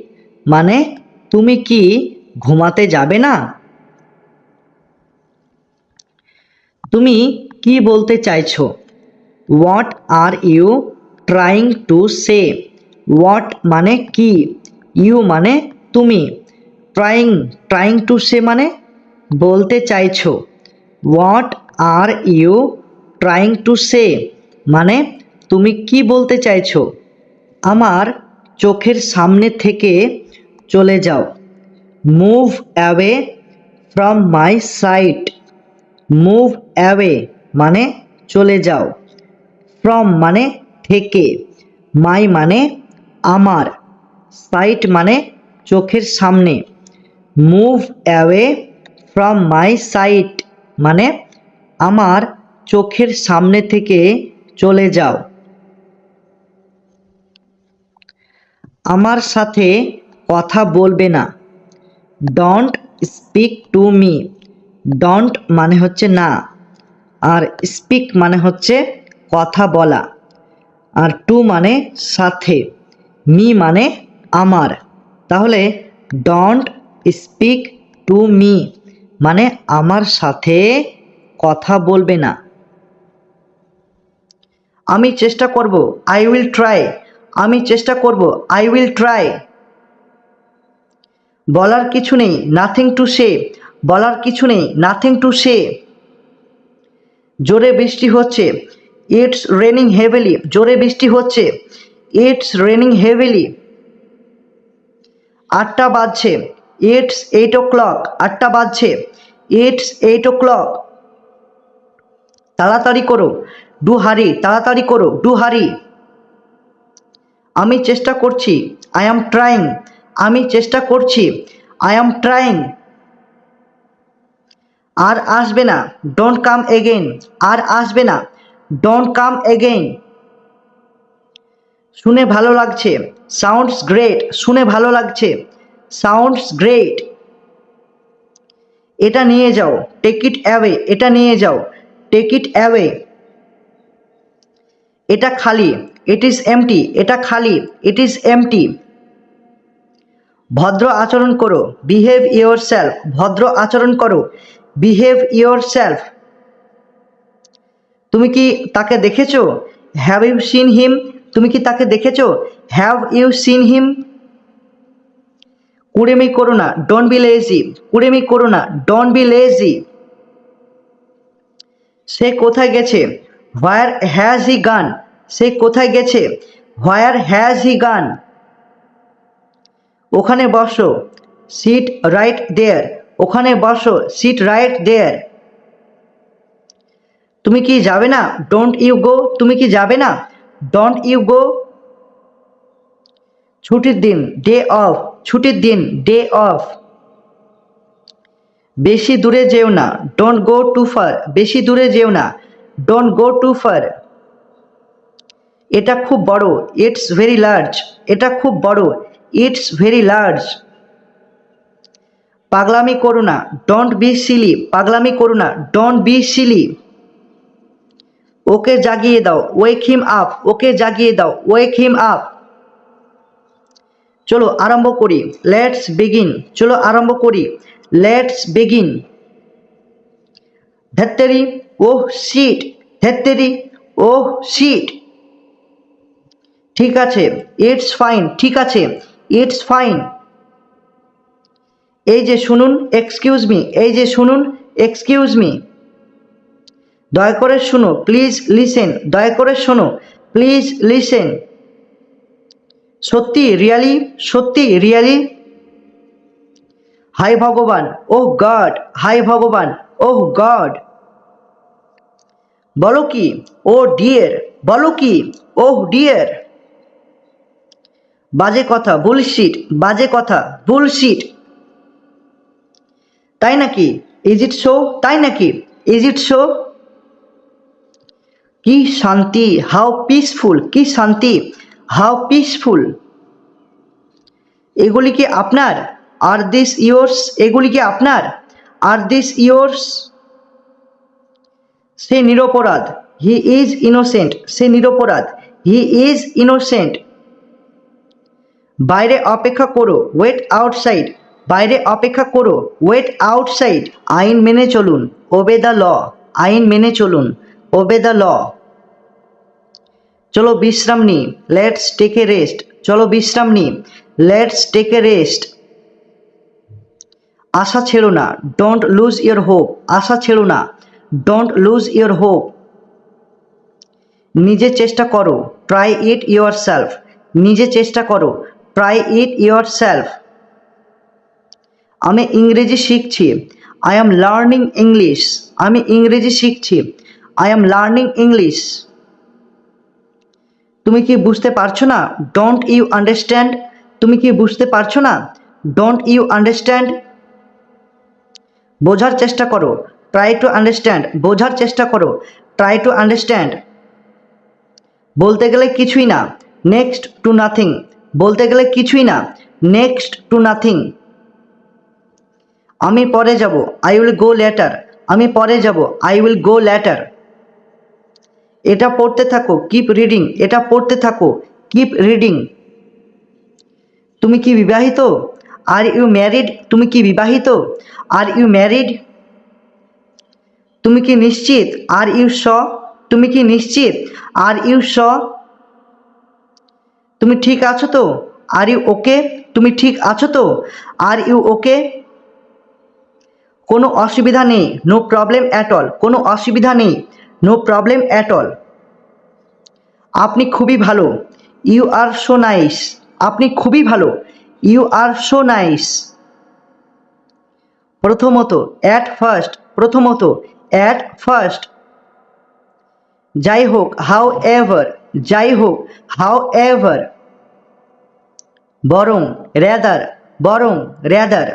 মানে তুমি কি ঘুমাতে যাবে না। তুমি কি বলতে চাইছো, what are you trying to say. What মানে কি, ইউ মানে তুমি, ট্রাইং টু সে মানে বলতে চাইছো। What are you trying to say মানে তুমি কি বলতে চাইছো। আমার চোখের সামনে থেকে চলে যাও, move away from my sight. Move away মানে চলে যাও, ফ্রম মানে থেকে, মাই মানে আমার, সাইট মানে চোখের সামনে। Move away from my sight মানে আমার চোখের সামনে থেকে চলে যাও। আমার সাথে কথা বলবে না, don't speak to me. Don't মানে হচ্ছে না, আর স্পিক মানে হচ্ছে কথা বলা, আর টু মানে সাথে, মি মানে আমার। তাহলে ডোন্ট স্পিক টু মি মানে আমার সাথে কথা বলবে না। আমি চেষ্টা করব, আই উইল ট্রাই। আমি চেষ্টা করব, আই উইল ট্রাই। বলার কিছু নেই, নাথিং টু সে। বলার কিছু নেই, নাথিং টু সে। জোরে বৃষ্টি হচ্ছে, ইটস রেনিং হেভিলি। জোরে বৃষ্টি হচ্ছে, ইটস রেনিং হেভিলি। 8টা বাজছে, ইটস 8 o'clock। 8টা বাজছে, ইটস 8 o'clock। তাড়াতাড়ি করো, ডু হারি। তাড়াতাড়ি করো, ডু হারি। আমি চেষ্টা করছি, আই অ্যাম ট্রাইং। আমি চেষ্টা করছি, আই অ্যাম ট্রাইং। আর আসবে না, ডোন্ট কাম এগেইন। আর আসবে না, ডোন্ট কাম এগেইন। শুনে ভালো লাগছে, সাউন্ডস গ্রেট। শুনে ভালো লাগছে, সাউন্ডস গ্রেট। এটা নিয়ে যাও, টেক ইট অ্যাওয়ে। এটা নিয়ে যাও, টেক ইট অ্যাওয়ে। এটা খালি, ইট ইজ এমটি। এটা খালি, ইট ইজ এমটি। ভদ্র আচরণ করো, বিহেভ ইয়োর সেলফ। ভদ্র আচরণ করো, বিহেভ ইয়োর সেলফ। তুমি কি তাকে দেখেছো, হ্যাভ ইউ সিন হিম। তুমি কি তাকে দেখেছো, হ্যাভ ইউ সিন হিম। কুড়েমি করো না, ডোন্ট বি লেজি। কুড়েমি করো না, ডোন্ট বি লেজি। সে কোথায় গেছে, হোয়ার হ্যাজ হি গান, সে কোথায় গেছে? হোয়ার হ্যাজ হি গান। ওখানে বসো, সিট রাইট দেয়ার, ওখানে বসো, সিট রাইট দেয়ার। তুমি কি যাবে না? ডোন্ট ইউ গো, তুমি কি যাবে না? Don't you go. ছুটির দিন, ডে অফ, ছুটির দিন, ডে অফ। বেশি দূরে যেও না, ডোন্ট গো টু ফার, বেশি দূরে যেও না, ডোন্ট গো টু ফার। এটা খুব বড়, ইটস ভেরি লার্জ, এটা খুব বড়, ইটস ভেরি লার্জ। পাগলামি করো না, ডোন্ট বি সিলি, পাগলামি করো না, ডোন্ট বি সিলি। ওকে জাগিয়ে দাও, ওয়েক হিম আপ, ওকে জাগিয়ে দাও, ওয়েক হিম আপ। চলো আরম্ভ করি, লেটস বিগিন, চলো আরম্ভ করি, লেটস বিগিন। ধ্যাত্তেরি, ওহ শিট, ধ্যাত্তেরি, ওহ শিট। ঠিক আছে, ইটস ফাইন, ঠিক আছে, ইটস ফাইন। এই যে শুনুন, এক্সকিউজ মি, এই যে শুনুন, এক্সকিউজ মি। দয়া করে শুনো, প্লিজ লিসেন, দয়া করে শোনো, প্লিজ লিসেন। সত্যি, রিয়ালি, সত্যি, রিয়ালি। হাই ভগবান, ওহ গড, হাই ভগবান, ওহ গড। বলো কি? ও ডিয়ার, বলো কি? ওহ ডিয়ার। বাজে কথা, বুলশিট, বাজে কথা, বুলশিট। তাই নাকি? ইজ ইট সো, তাই নাকি? Is it so. কি শান্তি, হাউ পিসফুল, কি শান্তি, হাউ পিসফুল। এগুলি কি আপনার? আর দিস ইয়োর্স, এগুলি কি আপনার? আর দিস ইয়োর্স। সে নিরপরাধ, হি ইজ ইনোসেন্ট, সে নিরপরাধ, হি ইজ ইনোসেন্ট। বাইরে অপেক্ষা করো, ওয়েট আউটসাইড, বাইরে অপেক্ষা করো, ওয়েট আউটসাইড। আইন মেনে চলুন, ওবে দ্য ল, আইন মেনে চলুন, ওবে দ্য ল। চলো বিশ্রাম নিই, লেটস টেক এ রেস্ট, চলো বিশ্রাম নিই, লেটস টেক এ রেস্ট। আশা ছেড়ো না, ডোন্ট লুজ ইয়োর হোপ, আশা ছেড়ো না, ডোন্ট লুজ ইয়োর হোপ। নিজে চেষ্টা করো, ট্রাই ইট ইয়োর সেলফ, নিজে চেষ্টা করো, ট্রাই ইট ইয়োর সেলফ। আমি ইংরেজি শিখছি, আই এম লার্নিং ইংলিশ, আমি ইংরেজি শিখছি, আই এম লার্নিং ইংলিশ। তুমি কি বুঝতে পারছো না? ডোন্ট ইউ আন্ডারস্ট্যান্ড, তুমি কি বুঝতে পারছো না? Don't you understand. বোঝার চেষ্টা করো, ট্রাই টু আন্ডারস্ট্যান্ড, বোঝার চেষ্টা করো, ট্রাই টু আন্ডারস্ট্যান্ড। বলতে গেলে কিছুই না, নেক্সট টু নাথিং, বলতে গেলে কিছুই না, নেক্সট টু নাথিং। আমি পরে যাব, আই উইল গো লেটার, আমি পরে যাব, আই উইল গো লেটার। এটা পড়তে থাকো, কিপ রিডিং, এটা পড়তে থাকো, কিপ রিডিং। তুমি কি বিবাহিত? আর ইউ ম্যারিড, তুমি কি বিবাহিত? Are you married. তুমি কি নিশ্চিত? আর ইউ শ, তুমি কি নিশ্চিত? Are you sure. তুমি ঠিক আছো তো? আর ইউ ওকে, তুমি ঠিক আছো তো? Are you okay. কোনো অসুবিধা নেই, নো প্রবলেম অ্যাট অল, কোনো অসুবিধা নেই, নো প্রবলেম অ্যাট অল। আপনি খুবই ভালো, ইউ আর সো নাইস, আপনি খুবই ভালো, ইউ আর সো নাইস। প্রথমত, অ্যাট ফার্স্ট, প্রথমত, অ্যাট ফার্স্ট। যাই হোক, হাউ এভার, যাই হোক, হাউ এভার। বরং, রেদার, বরং, রেদার।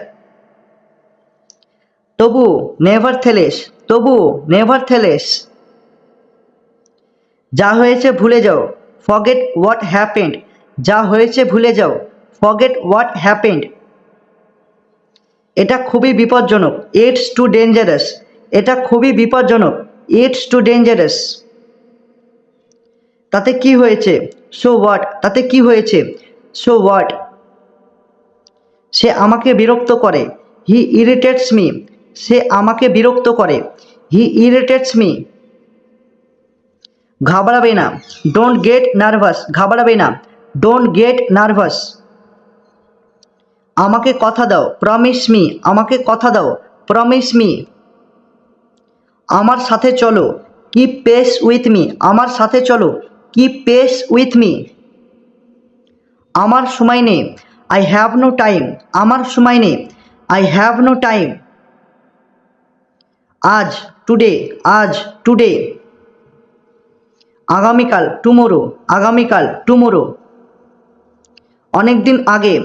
তবু, নেভার থেলেস, তবু, নেভার থেলেস। যা হয়েছে ভুলে যাও, ফরগেট হোয়াট হ্যাপেন্ড, যা হয়েছে ভুলে যাও, ফরগেট হোয়াট হ্যাপেন্ড। এটা খুবই বিপজ্জনক, ইটস টু ডেঞ্জারাস, এটা খুবই বিপজ্জনক, ইটস টু ডেঞ্জারাস। তাতে কি হয়েছে? সো হোয়াট, তাতে কি হয়েছে? So what. সে আমাকে বিরক্ত করে, হি ইরিটেটস মি, সে আমাকে বিরক্ত করে, হি ইরিটেটস মি। ঘাবড়াবে না, ডোন্ট গেট নার্ভাস, ঘাবড়াবে না, ডোন্ট গেট নার্ভাস। আমাকে কথা দাও, প্রমিস মি, আমাকে কথা দাও, প্রমিস মি। আমার সাথে চলো, কিপ পেস উইথ মি, আমার সাথে চলো, কিপ পেস উইথ মি। আমার সময় নেই, আই হ্যাভ নো টাইম, আমার সময় নেই, আই হ্যাভ নো টাইম। আজ, টুডে, আজ, টুডে। আগামীকাল, টুমোরো, আগামীকাল, টুমোরো। অনেক দিন আগে,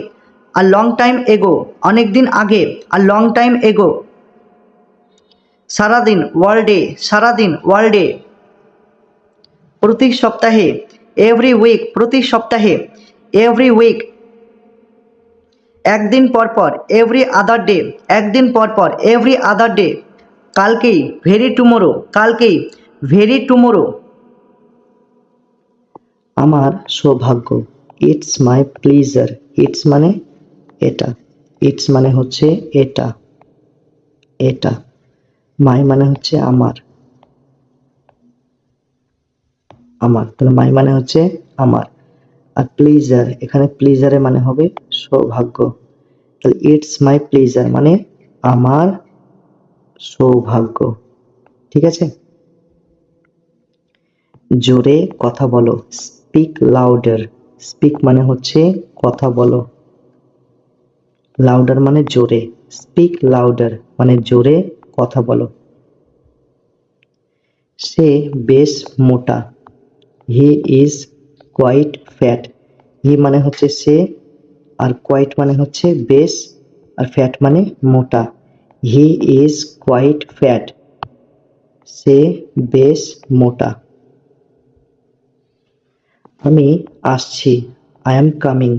আ লং টাইম এগো, অনেক দিন আগে, আ লং টাইম এগো। সারাদিন, ওয়াল ডে, সারাদিন, ওয়াল ডে। প্রতি সপ্তাহে, এভরি উইক, প্রতি সপ্তাহে, এভরি উইক। একদিন পর পর, এভরি আদার ডে, একদিন পর পর, এভরি আদার ডে। কালকেই, ভেরি টুমোরো, কালকেই, ভেরি টুমোরো। আমার সৌভাগ্য, ইটস মাই প্লিজার, ইটস মানে এটা, ইটস মানে হচ্ছে এটা, এটা। মাই মানে হচ্ছে আমার, আমার, তাহলে মাই মানে হচ্ছে আমার। আর প্লিজার, এখানে প্লিজারের মানে হবে সৌভাগ্য, তাহলে ইটস মাই প্লিজার মানে আমার সৌভাগ্য। ঠিক আছে, জোরে কথা বলো, স্পিক লাউডার, স্পিক মানে হচ্ছে কথা বলো, লাউডার মানে জোরে, স্পিক লাউডার মানে জোরে কথা বলো। সে বেশ মোটা, হি ইজ কোয়াইট ফ্যাট, হি মানে হচ্ছে সে, আর কোয়াইট মানে হচ্ছে বেশ, আর ফ্যাট মানে মোটা। হি ইজ কোয়াইট ফ্যাট, সে বেশ মোটা। আমি আসছি, আই এম কামিং,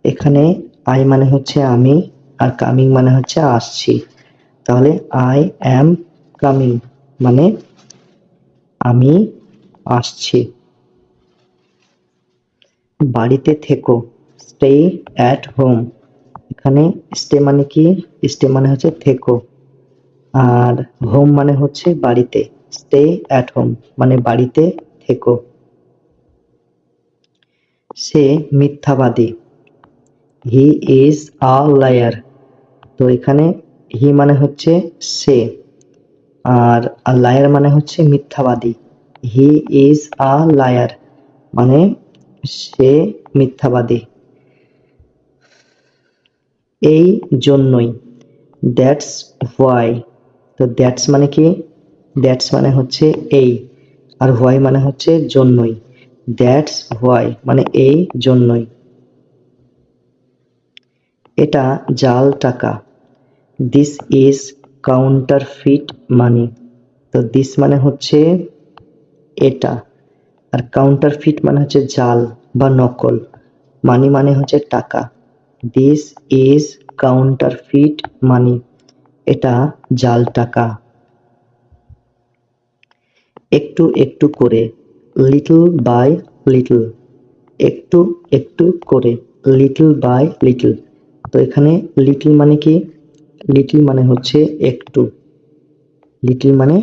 এখানে আই মানে হচ্ছে আমি, আর কামিং মানে হচ্ছে আসছি, তাহলে আই অ্যাম কামিং মানে আমি আসছি। বাড়িতে থেকো, স্টে অ্যাট হোম, এখানে স্টে মানে কি, স্টে মানে হচ্ছে থেকো, আর হোম মানে হচ্ছে বাড়িতে, স্টে অ্যাট হোম মানে বাড়িতে থেকো। সে মিথ্যাবাদী, হি ইজ আ লায়ার, তো এখানে হি মানে হচ্ছে সে, আর লায়ার মানে হচ্ছে মিথ্যাবাদী, হি ইজ আ লায়ার মানে সে মিথ্যাবাদী। এই জন্যই, দ্যাটস হোয়াই, তো দ্যাটস মানে কি, দ্যাটস মানে হচ্ছে এই, আর হোয়াই মানে হচ্ছে জন্যই, দ্যাটস হোয়াই মানে এই জন্যই। এটা জাল টাকা, দিস ইজ কাউন্টারফিট মানি, তো দিস মানে হচ্ছে এটা, আর কাউন্টারফিট মানে হচ্ছে জাল বা নকল, মানি মানে হচ্ছে টাকা, দিস ইজ কাউন্টারফিট মানি, এটা জাল টাকা। একটু একটু করে, লিটল বাই লিটল, একটু একটু করে, লিটল বাই লিটল, তো এখানে লিটল মানে কি, লিটল মানে হচ্ছে একটু, লিটল মানে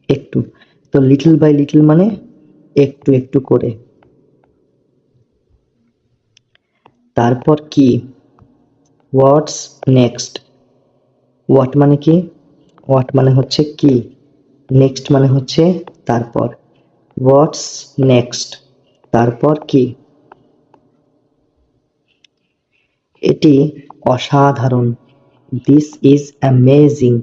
একটু, তো লিটল বাই লিটল মানে একটু একটু করে। তারপর কি, হোয়াটস নেক্সট, হোয়াট মানে কি, হোয়াট মানে হচ্ছে কি, নেক্সট মানে হচ্ছে তারপর, হোয়াটস নেক্সট তারপর কি। এটি অসাধারণ, দিস ইজ অ্যামেজিং,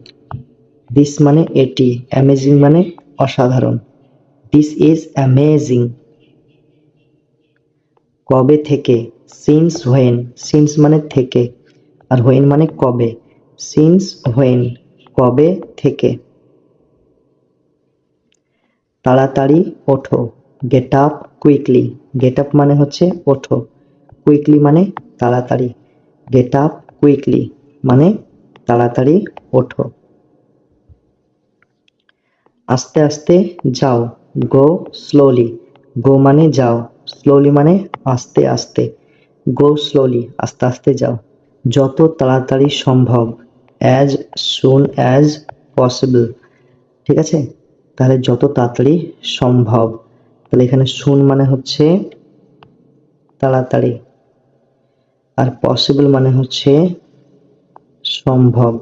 দিস মানে এটি, অ্যামেজিং মানে অসাধারণ, দিস ইজ অ্যামেজিং। কবে থেকে, সিন্স হোয়েন, সিন্স মানে থেকে, আর হোয়েন মানে কবে, সিন্স হোয়েন কবে থেকে। তাড়াতাড়ি ওঠো, get up quickly, get up মানে হচ্ছে ওঠো, কুইকলি মানে তাড়াতাড়ি, গেট আপ কুইকলি মানে তাড়াতাড়ি ওঠো। আস্তে আস্তে যাও, গো স্লোলি, গো মানে যাও, স্লোলি মানে আস্তে আস্তে, গো স্লোলি আস্তে আস্তে যাও। যত তাড়াতাড়ি সম্ভব, অ্যাজ সুন অ্যাজ পসিবল, ঠিক আছে, তাহলে যত তাড়াতাড়ি সম্ভব, তাহলে এখানে সুন মানে হচ্ছে তাড়াতাড়ি, আর পসিবল মানে হচ্ছে সম্ভব।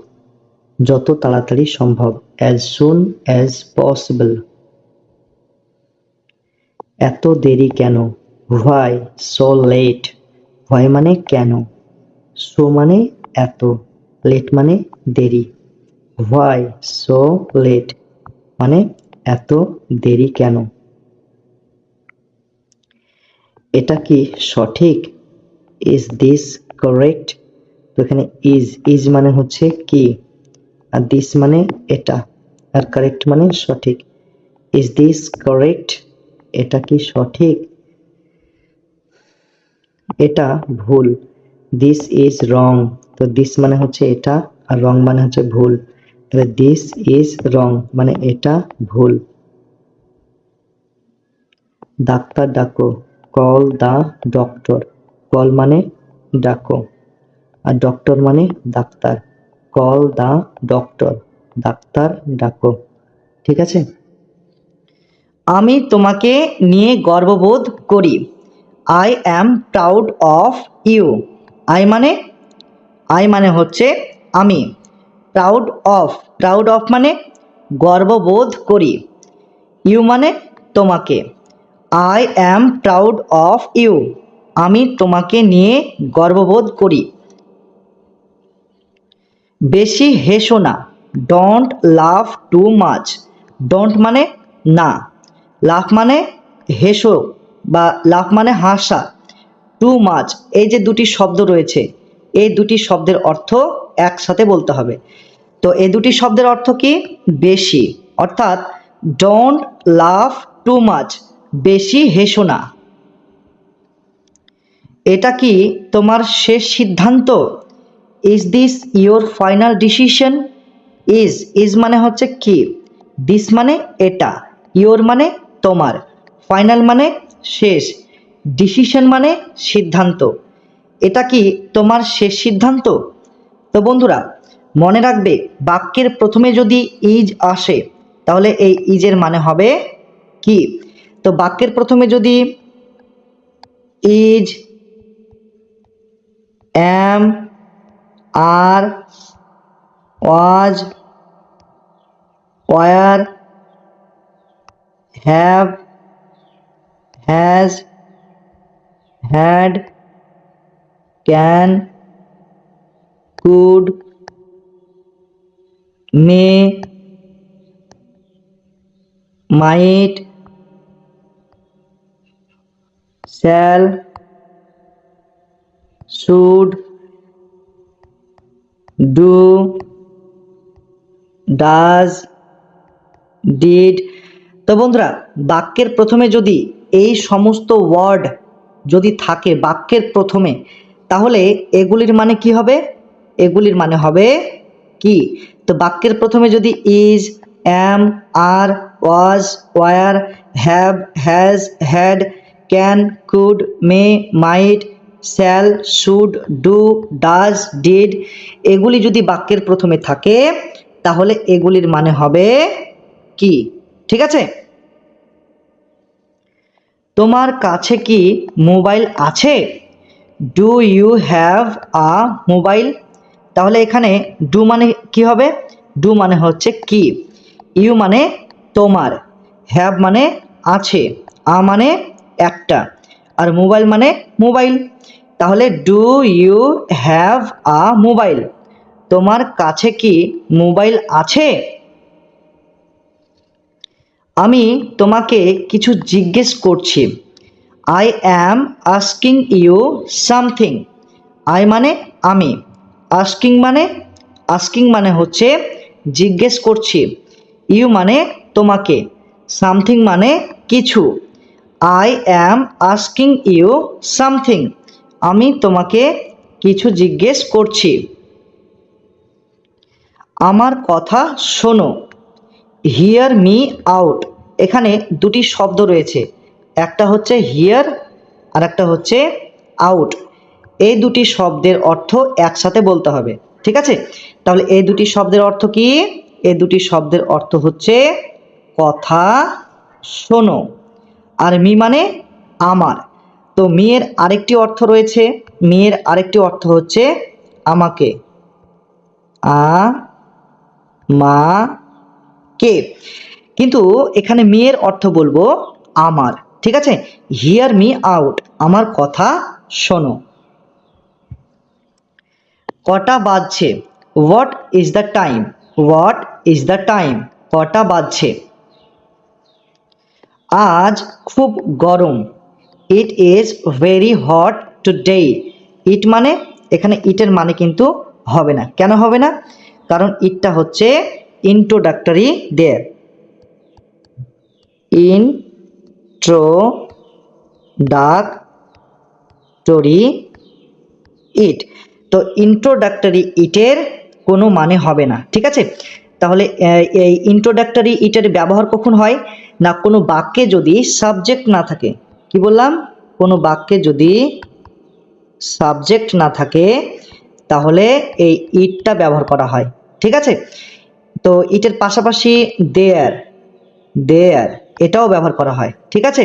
যত তাড়াতাড়ি সম্ভব, as soon as possible। এত দেরি কেন, why so late। why মানে কেন, so মানে এত, late মানে দেরি। why so late মানে এত দেরি কেন। এটা কি সঠিক, is this correct। তো এখানে is মানে হচ্ছে কি, আর this মানে এটা, আর correct মানে সঠিক। is this correct, এটা কি সঠিক। এটা ভুল, this is wrong। তো this মানে হচ্ছে এটা, আর wrong মানে হচ্ছে ভুল। তাহলে this is wrong মানে এটা ভুল। ডাক্তার ডাকো, call the doctor। call মানে ডাকো, আর ডক্টর মানে doctor. call the doctor, doctor ডাকো। ঠিক আছে। আমি তোমাকে নিয়ে গর্ববোধ করি, I am proud of you। I মানে হচ্ছে আমি, proud of মানে গর্ববোধ করি, you মানে তোমাকে। I am proud of you, আমি তোমাকে নিয়ে গর্ববোধ করি। বেশি হেসো না, don't laugh too much। don't মানে না, laugh মানে হেসো বা laugh মানে হাসা, too much এই যে দুটি শব্দ রয়েছে, এই দুটি শব্দের অর্থ একসাথে বলতে হবে। তো এই দুটি শব্দের অর্থ কি, বেশি, অর্থাৎ don't laugh too much, বেশি হেসো না। এটা কি তোমার শেষ সিদ্ধান্ত, is this your final decision। is মানে হচ্ছে কি, this মানে এটা, your মানে তোমার, final মানে শেষ, ডিসিশন মানে সিদ্ধান্ত। এটা কি তোমার শেষ সিদ্ধান্ত। তো বন্ধুরা মনে রাখবে, বাক্যের প্রথমে যদি ইজ আসে তাহলে এই ইজের মানে হবে কি। তো বাক্যের প্রথমে যদি is, am, are, was, were, have, has, had, can, could, may, might, shall, should, do, does, did। তো বন্ধুরা বাক্যের প্রথমে যদি এই সমস্ত ওয়ার্ড যদি থাকে বাক্যের প্রথমে, তাহলে এগুলির মানে কি হবে, এগুলির মানে হবে কি। তো বাক্যের প্রথমে যদি is, am, are, was, were, have, has, had, can, could, may, might, shall, should, do, does, did এগুলি যদি বাক্যের প্রথমে থাকে তাহলে এগুলির মানে হবে কি। ঠিক আছে। তোমার কাছে কি মোবাইল আছে, do you have a mobile. তাহলে এখানে ডু মানে কি হবে, ডু মানে হচ্ছে কি, ইউ মানে তোমার, হ্যাভ মানে আছে, আ মানে একটা, আর মোবাইল মানে মোবাইল। তাহলে do you have a mobile, তোমার কাছে কি মোবাইল আছে। আমি তোমাকে কিছু জিজ্ঞেস করছি, I am asking you something. I মানে আমি, আস্কিং মানে হচ্ছে জিজ্ঞেস করছি, ইউ মানে তোমাকে, সামথিং মানে কিছু। I am asking you something, আমি তোমাকে কিছু জিজ্ঞেস করছি। আমার কথা শোনো, হিয়ার মি আউট। এখানে দুটি শব্দ রয়েছে, একটা হচ্ছে হিয়ার আর একটা হচ্ছে আউট। এই দুটি শব্দের অর্থ একসাথে বলতে হবে। ঠিক আছে। তাহলে এই দুটি শব্দের অর্থ কি, এই দুটি শব্দের অর্থ হচ্ছে কথা শোনো, আর মি মানে আমার। তো মিয়ের আরেকটি অর্থ রয়েছে, মিয়ের আরেকটি অর্থ হচ্ছে আমাকে, মা কে, কিন্তু এখানে মি এর অর্থ বলবো আমার, ঠিক আছে। হিয়ার মি আউট, আমার কথা শোনো। কটা বাজছে, what is the time, what is the time, কটা বাজছে। আজ খুব গরম, it is very hot today. It মানে এখানে ইটের মানে কিন্তু হবে না, কেন হবে না, কারণ ইটটা হচ্ছে ইন্ট্রোডাক্টরি দেয়ার, ইন্ট্রোডাক্টরি ইট, তো ইন্ট্রোডাক্টরি ইটের কোনো মানে হবে না, ঠিক আছে। তাহলে এই ইন্ট্রোডাক্টরি ইটের ব্যবহার কখন হয় না, কোনো বাক্যে যদি সাবজেক্ট না থাকে, কি বললাম, কোনো বাক্যে যদি সাবজেক্ট না থাকে তাহলে এই ইটটা ব্যবহার করা হয়, ঠিক আছে। তো ইটের পাশাপাশি দেয়ার, দেয়ার এটাও ব্যবহার করা হয়, ঠিক আছে।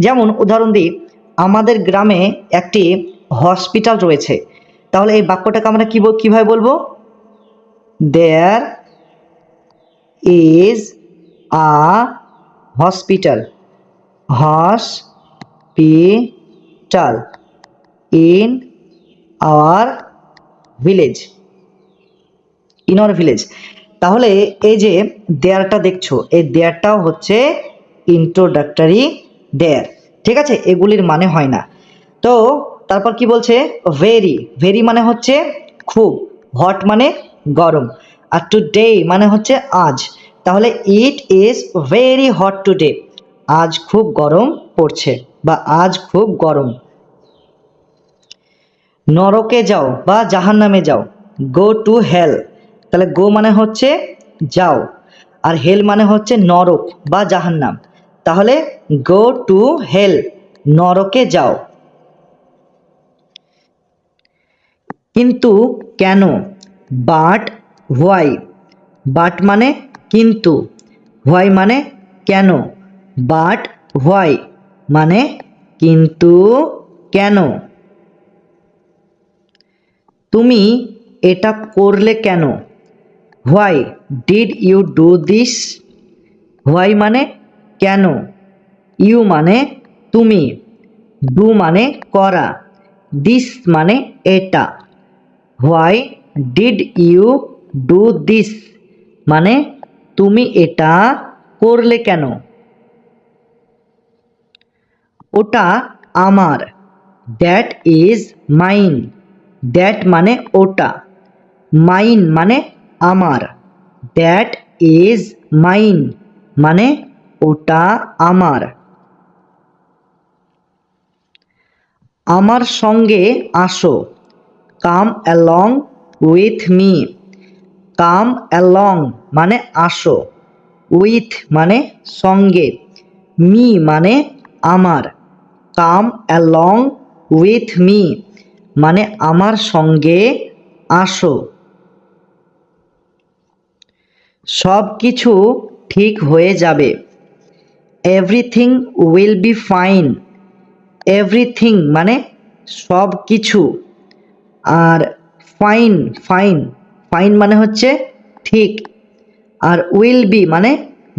যেমন উদাহরণ দিই, আমাদের গ্রামে একটি হসপিটাল রয়েছে, তাহলে এই বাক্যটাকে আমরা কিভাবে বলবো, there is a hospital, hospital in our village, in our village. তাহলে এই যে দেয়ারটা দেখছো, এই দেয়ারটাও হচ্ছে ইন্ট্রোডাক্টরি দেয়ার, ঠিক আছে, এগুলির মানে হয় না। তো তারপর কি বলছে, ভেরি, ভেরি মানে হচ্ছে খুব, হট মানে গরম, আর টুডে মানে হচ্ছে আজ, তাহলে ইট ইজ ভেরি হট টুডে, আজ খুব গরম পড়ছে বা আজ খুব গরম। নরকে যাও বা জাহান্নামে যাও, গো টু হেল, তাহলে গো মানে হচ্ছে যাও, আর হেল মানে হচ্ছে নরক বা জাহান্নাম, তাহলে গো টু হেল, নরকে যাও। কিন্তু কেন, বাট হোয়াই, বাট মানে কিন্তু, হোয়াই মানে কেন, বাট হোয়াই মানে কিন্তু কেন। তুমি এটা করলে কেন, why did you do this, why মানে কেন, ইউ মানে তুমি, ডু মানে করা, দিস মানে এটা, why did you do this মানে তুমি এটা করলে কেন। ওটা আমার, দ্যাট ইজ মাইন, দ্যাট মানে ওটা, মাইন মানে আমার, দ্যাট ইজ মাইন মানে ওটা আমার। আমার সঙ্গে আসো, come along with me, come along মানে আসো, উইথ মানে সঙ্গে, মি মানে আমার, কাম অ্যালং উইথ মি মানে আমার সঙ্গে আসো। সব কিছু ঠিক হয়ে যাবে, everything will be fine, everything মানে সব কিছু, আর ফাইন, ফাইন, ফাইন মানে হচ্ছে ঠিক, আর উইল বি মানে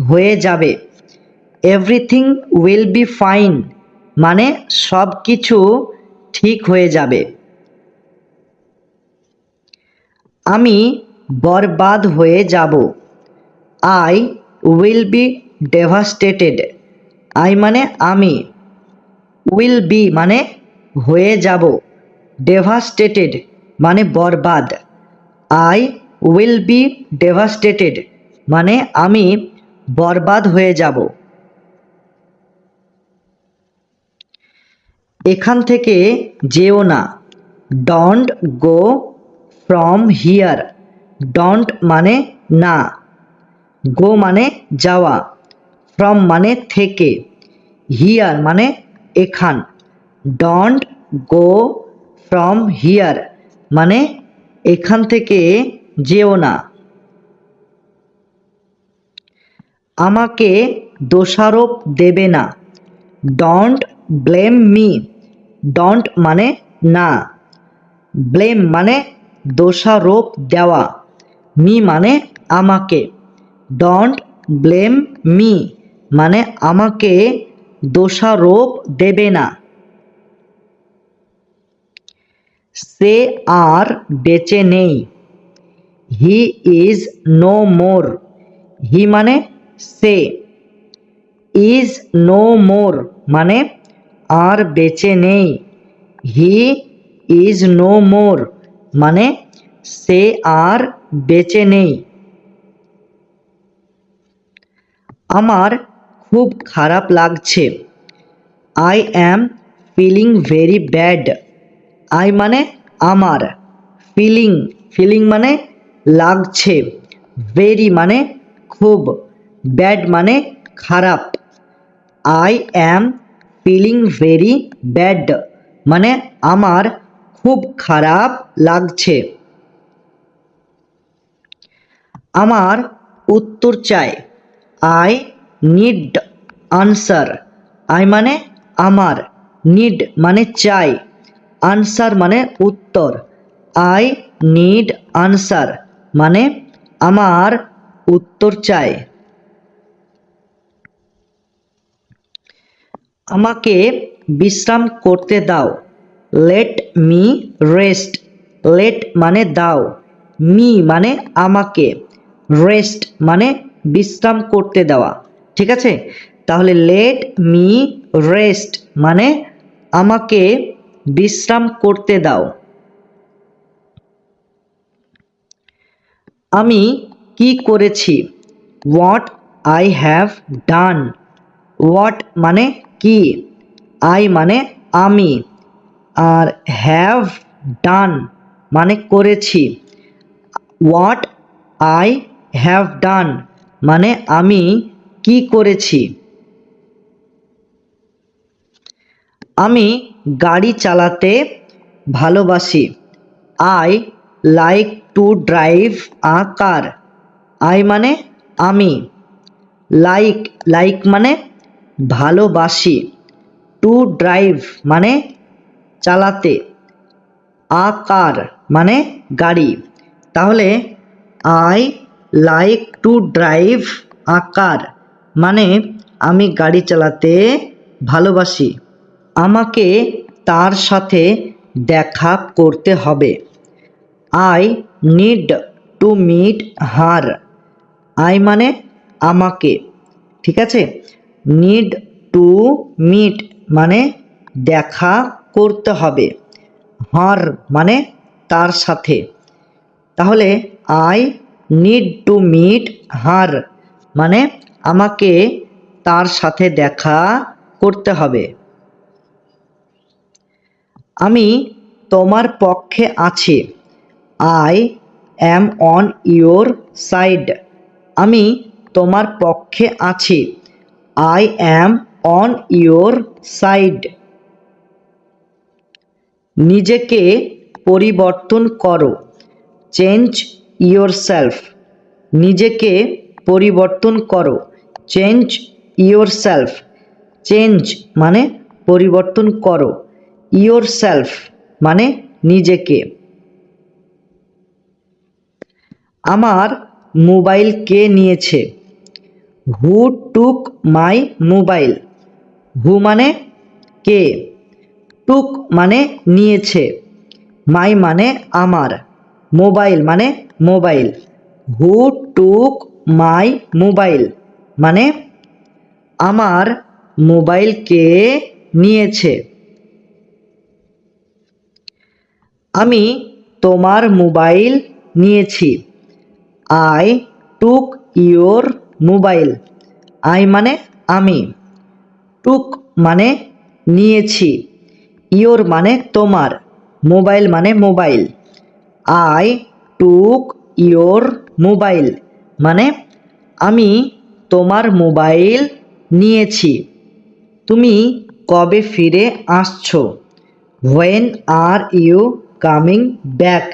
হয়ে যাবে, এভরিথিং উইল বি ফাইন মানে সব কিছু ঠিক হয়ে যাবে। আমি বরবাদ হয়ে যাব, I will be devastated, I মানে আমি, উইল বি মানে হয়ে যাব, ডেভাস্টেটেড মানে বরবাদ, আই উইল বি ডেভাস্টেটেড মানে আমি বরবাদ হয়ে যাব। এখান থেকে যেও না, don't go from here, don't মানে না, গো মানে যাওয়া, ফ্রম মানে থেকে, হিয়ার মানে এখান, ডোন্ট গো ফ্রম হিয়ার মানে এখান থেকে যেও না। আমাকে দোষারোপ দেবে না, ডোন্ট ব্লেম মি, ডোন্ট মানে না, ব্লেম মানে দোষারোপ দেওয়া, মি মানে আমাকে। ডোন্ট ব্লেম মি মানে আমাকে দোষারোপ দেবে না। সে আর বেঁচে নেই। He is no more. হি মানে সে, ইজ নো মোর মানে আর বেঁচে নেই। হি ইজ নো মোর মানে সে আর বেঁচে নেই। আমার খুব খারাপ লাগছে। I am feeling very bad. I মানে আমার, ফিলিং, ফিলিং মানে লাগছে, ভেরি মানে খুব, ব্যাড মানে খারাপ। I am feeling very bad মানে আমার খুব খারাপ লাগছে। আমার উত্তর চাই। I need answer. আই মানে আমার, নিড মানে চাই, আনসার মানে উত্তর। আই নিড আনসার মানে আমার উত্তর চাই। আমাকে বিশ্রাম করতে দাও। Let me rest. লেট মানে দাও, মি মানে আমাকে, রেস্ট মানে বিশ্রাম করতে দেওয়া। ঠিক আছে, তাহলে লেট মি রেস্ট মানে আমাকে বিশ্রাম করতে দাও। আমি কি করেছি। What I have done. What মানে কি, আই মানে আমি, আর হ্যাভ ডান মানে করেছি। হোয়াট আই হ্যাভ ডান মানে আমি কি করেছি। আমি গাড়ি চালাতে ভালোবাসি। I like to drive a car. I মানে আমি, লাইক, লাইক মানে ভালোবাসি, টু ড্রাইভ মানে চালাতে, আ কার মানে গাড়ি। তাহলে I like to drive a car মানে আমি গাড়ি চালাতে ভালোবাসি। আমাকে তার সাথে দেখা করতে হবে। I need to meet her. I মানে আমাকে, ঠিক আছে, নিড টু মিট মানে দেখা করতে হবে, হার মানে তার সাথে। তাহলে I need to meet her মানে আমাকে তার সাথে দেখা করতে হবে। আমি তোমার পক্ষে আছি। I am on your side. আমি তোমার পক্ষে আছি। I am on your side. নিজেকে পরিবর্তন করো। Change yourself. নিজেকে পরিবর্তন করো। Change yourself. চেঞ্জ মানে পরিবর্তন করো, ইয়োরসেলফ মানে নিজেকে। আমার মোবাইল কে নিয়েছে। হু টুক মাই মোবাইল। হু মানে কে, টুক মানে নিয়েছে, মাই মানে আমার, মোবাইল মানে mobile. Who took my mobile মানে আমার মোবাইল কে নিয়েছে। আমি তোমার মোবাইল নিয়েছি। I took your mobile. I মানে আমি, টুক মানে নিয়েছি, ইয়োর মানে তোমার, মোবাইল মানে mobile. I took your mobile মানে আমি তোমার মোবাইল নিয়েছি। তুমি কবে ফিরে আসছো। When are you coming back.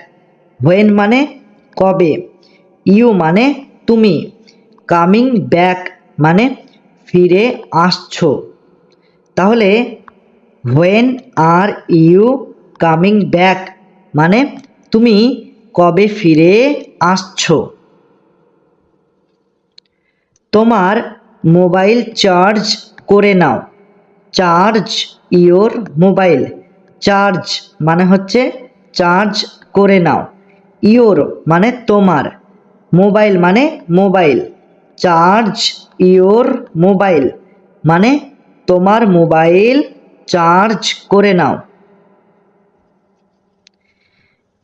When মানে কবে, ইউ মানে তুমি, কামিং ব্যাক মানে ফিরে আসছো। তাহলে when are you coming back মানে তুমি কবে ফিরে আসছো। তোমার মোবাইল চার্জ করে নাও। Charge your mobile. চার্জ মানে হচ্ছে চার্জ করে নাও। ইওর মানে তোমার। মোবাইল মানে মোবাইল। চার্জ ইওর মোবাইল মানে তোমার মোবাইল চার্জ করে নাও।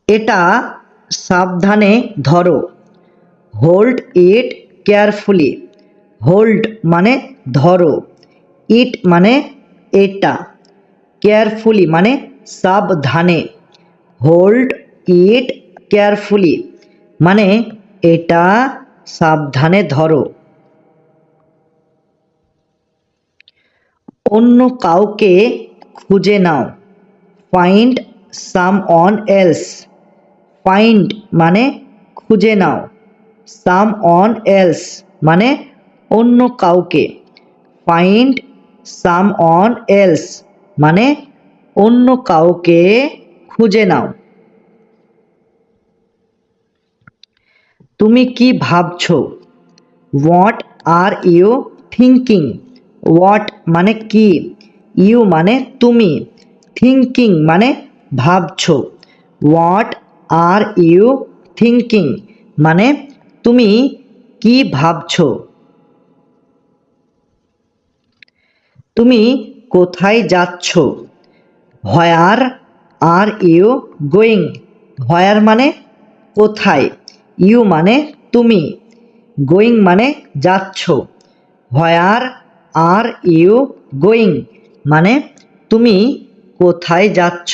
এটা সাবধানে ধরো। Hold it carefully. হোল্ড মানে ধরো, ইট মানে এটা, কেয়ারফুলি মানে সাবধানে। হোল্ড ইট কেয়ারফুলি মানে এটা সাবধানে ধরো। অন্য কাউকে খুঁজে নাও। Find someone else. ফাইন্ড মানে খুঁজে নাও। সামওয়ান এলস মানে অন্য কাউকে। ফাইন্ড সামওয়ান এলস মানে অন্য কাউকে খুঁজে নাও। তুমি কি ভাবছো? What are you thinking. What মানে কি, ইউ মানে তুমি, থিঙ্কিং মানে ভাবছো। হোয়াট আর ইউ থিঙ্কিং মানে তুমি কি ভাবছো। তুমি কোথায় যাচ্ছ? হোয়ার আর ইউ গোয়িং। হোয়ার মানে কোথায়, ইউ মানে তুমি, গোয়িং মানে যাচ্ছ। হোয়ার আর ইউ গোয়িং মানে তুমি কোথায় যাচ্ছ।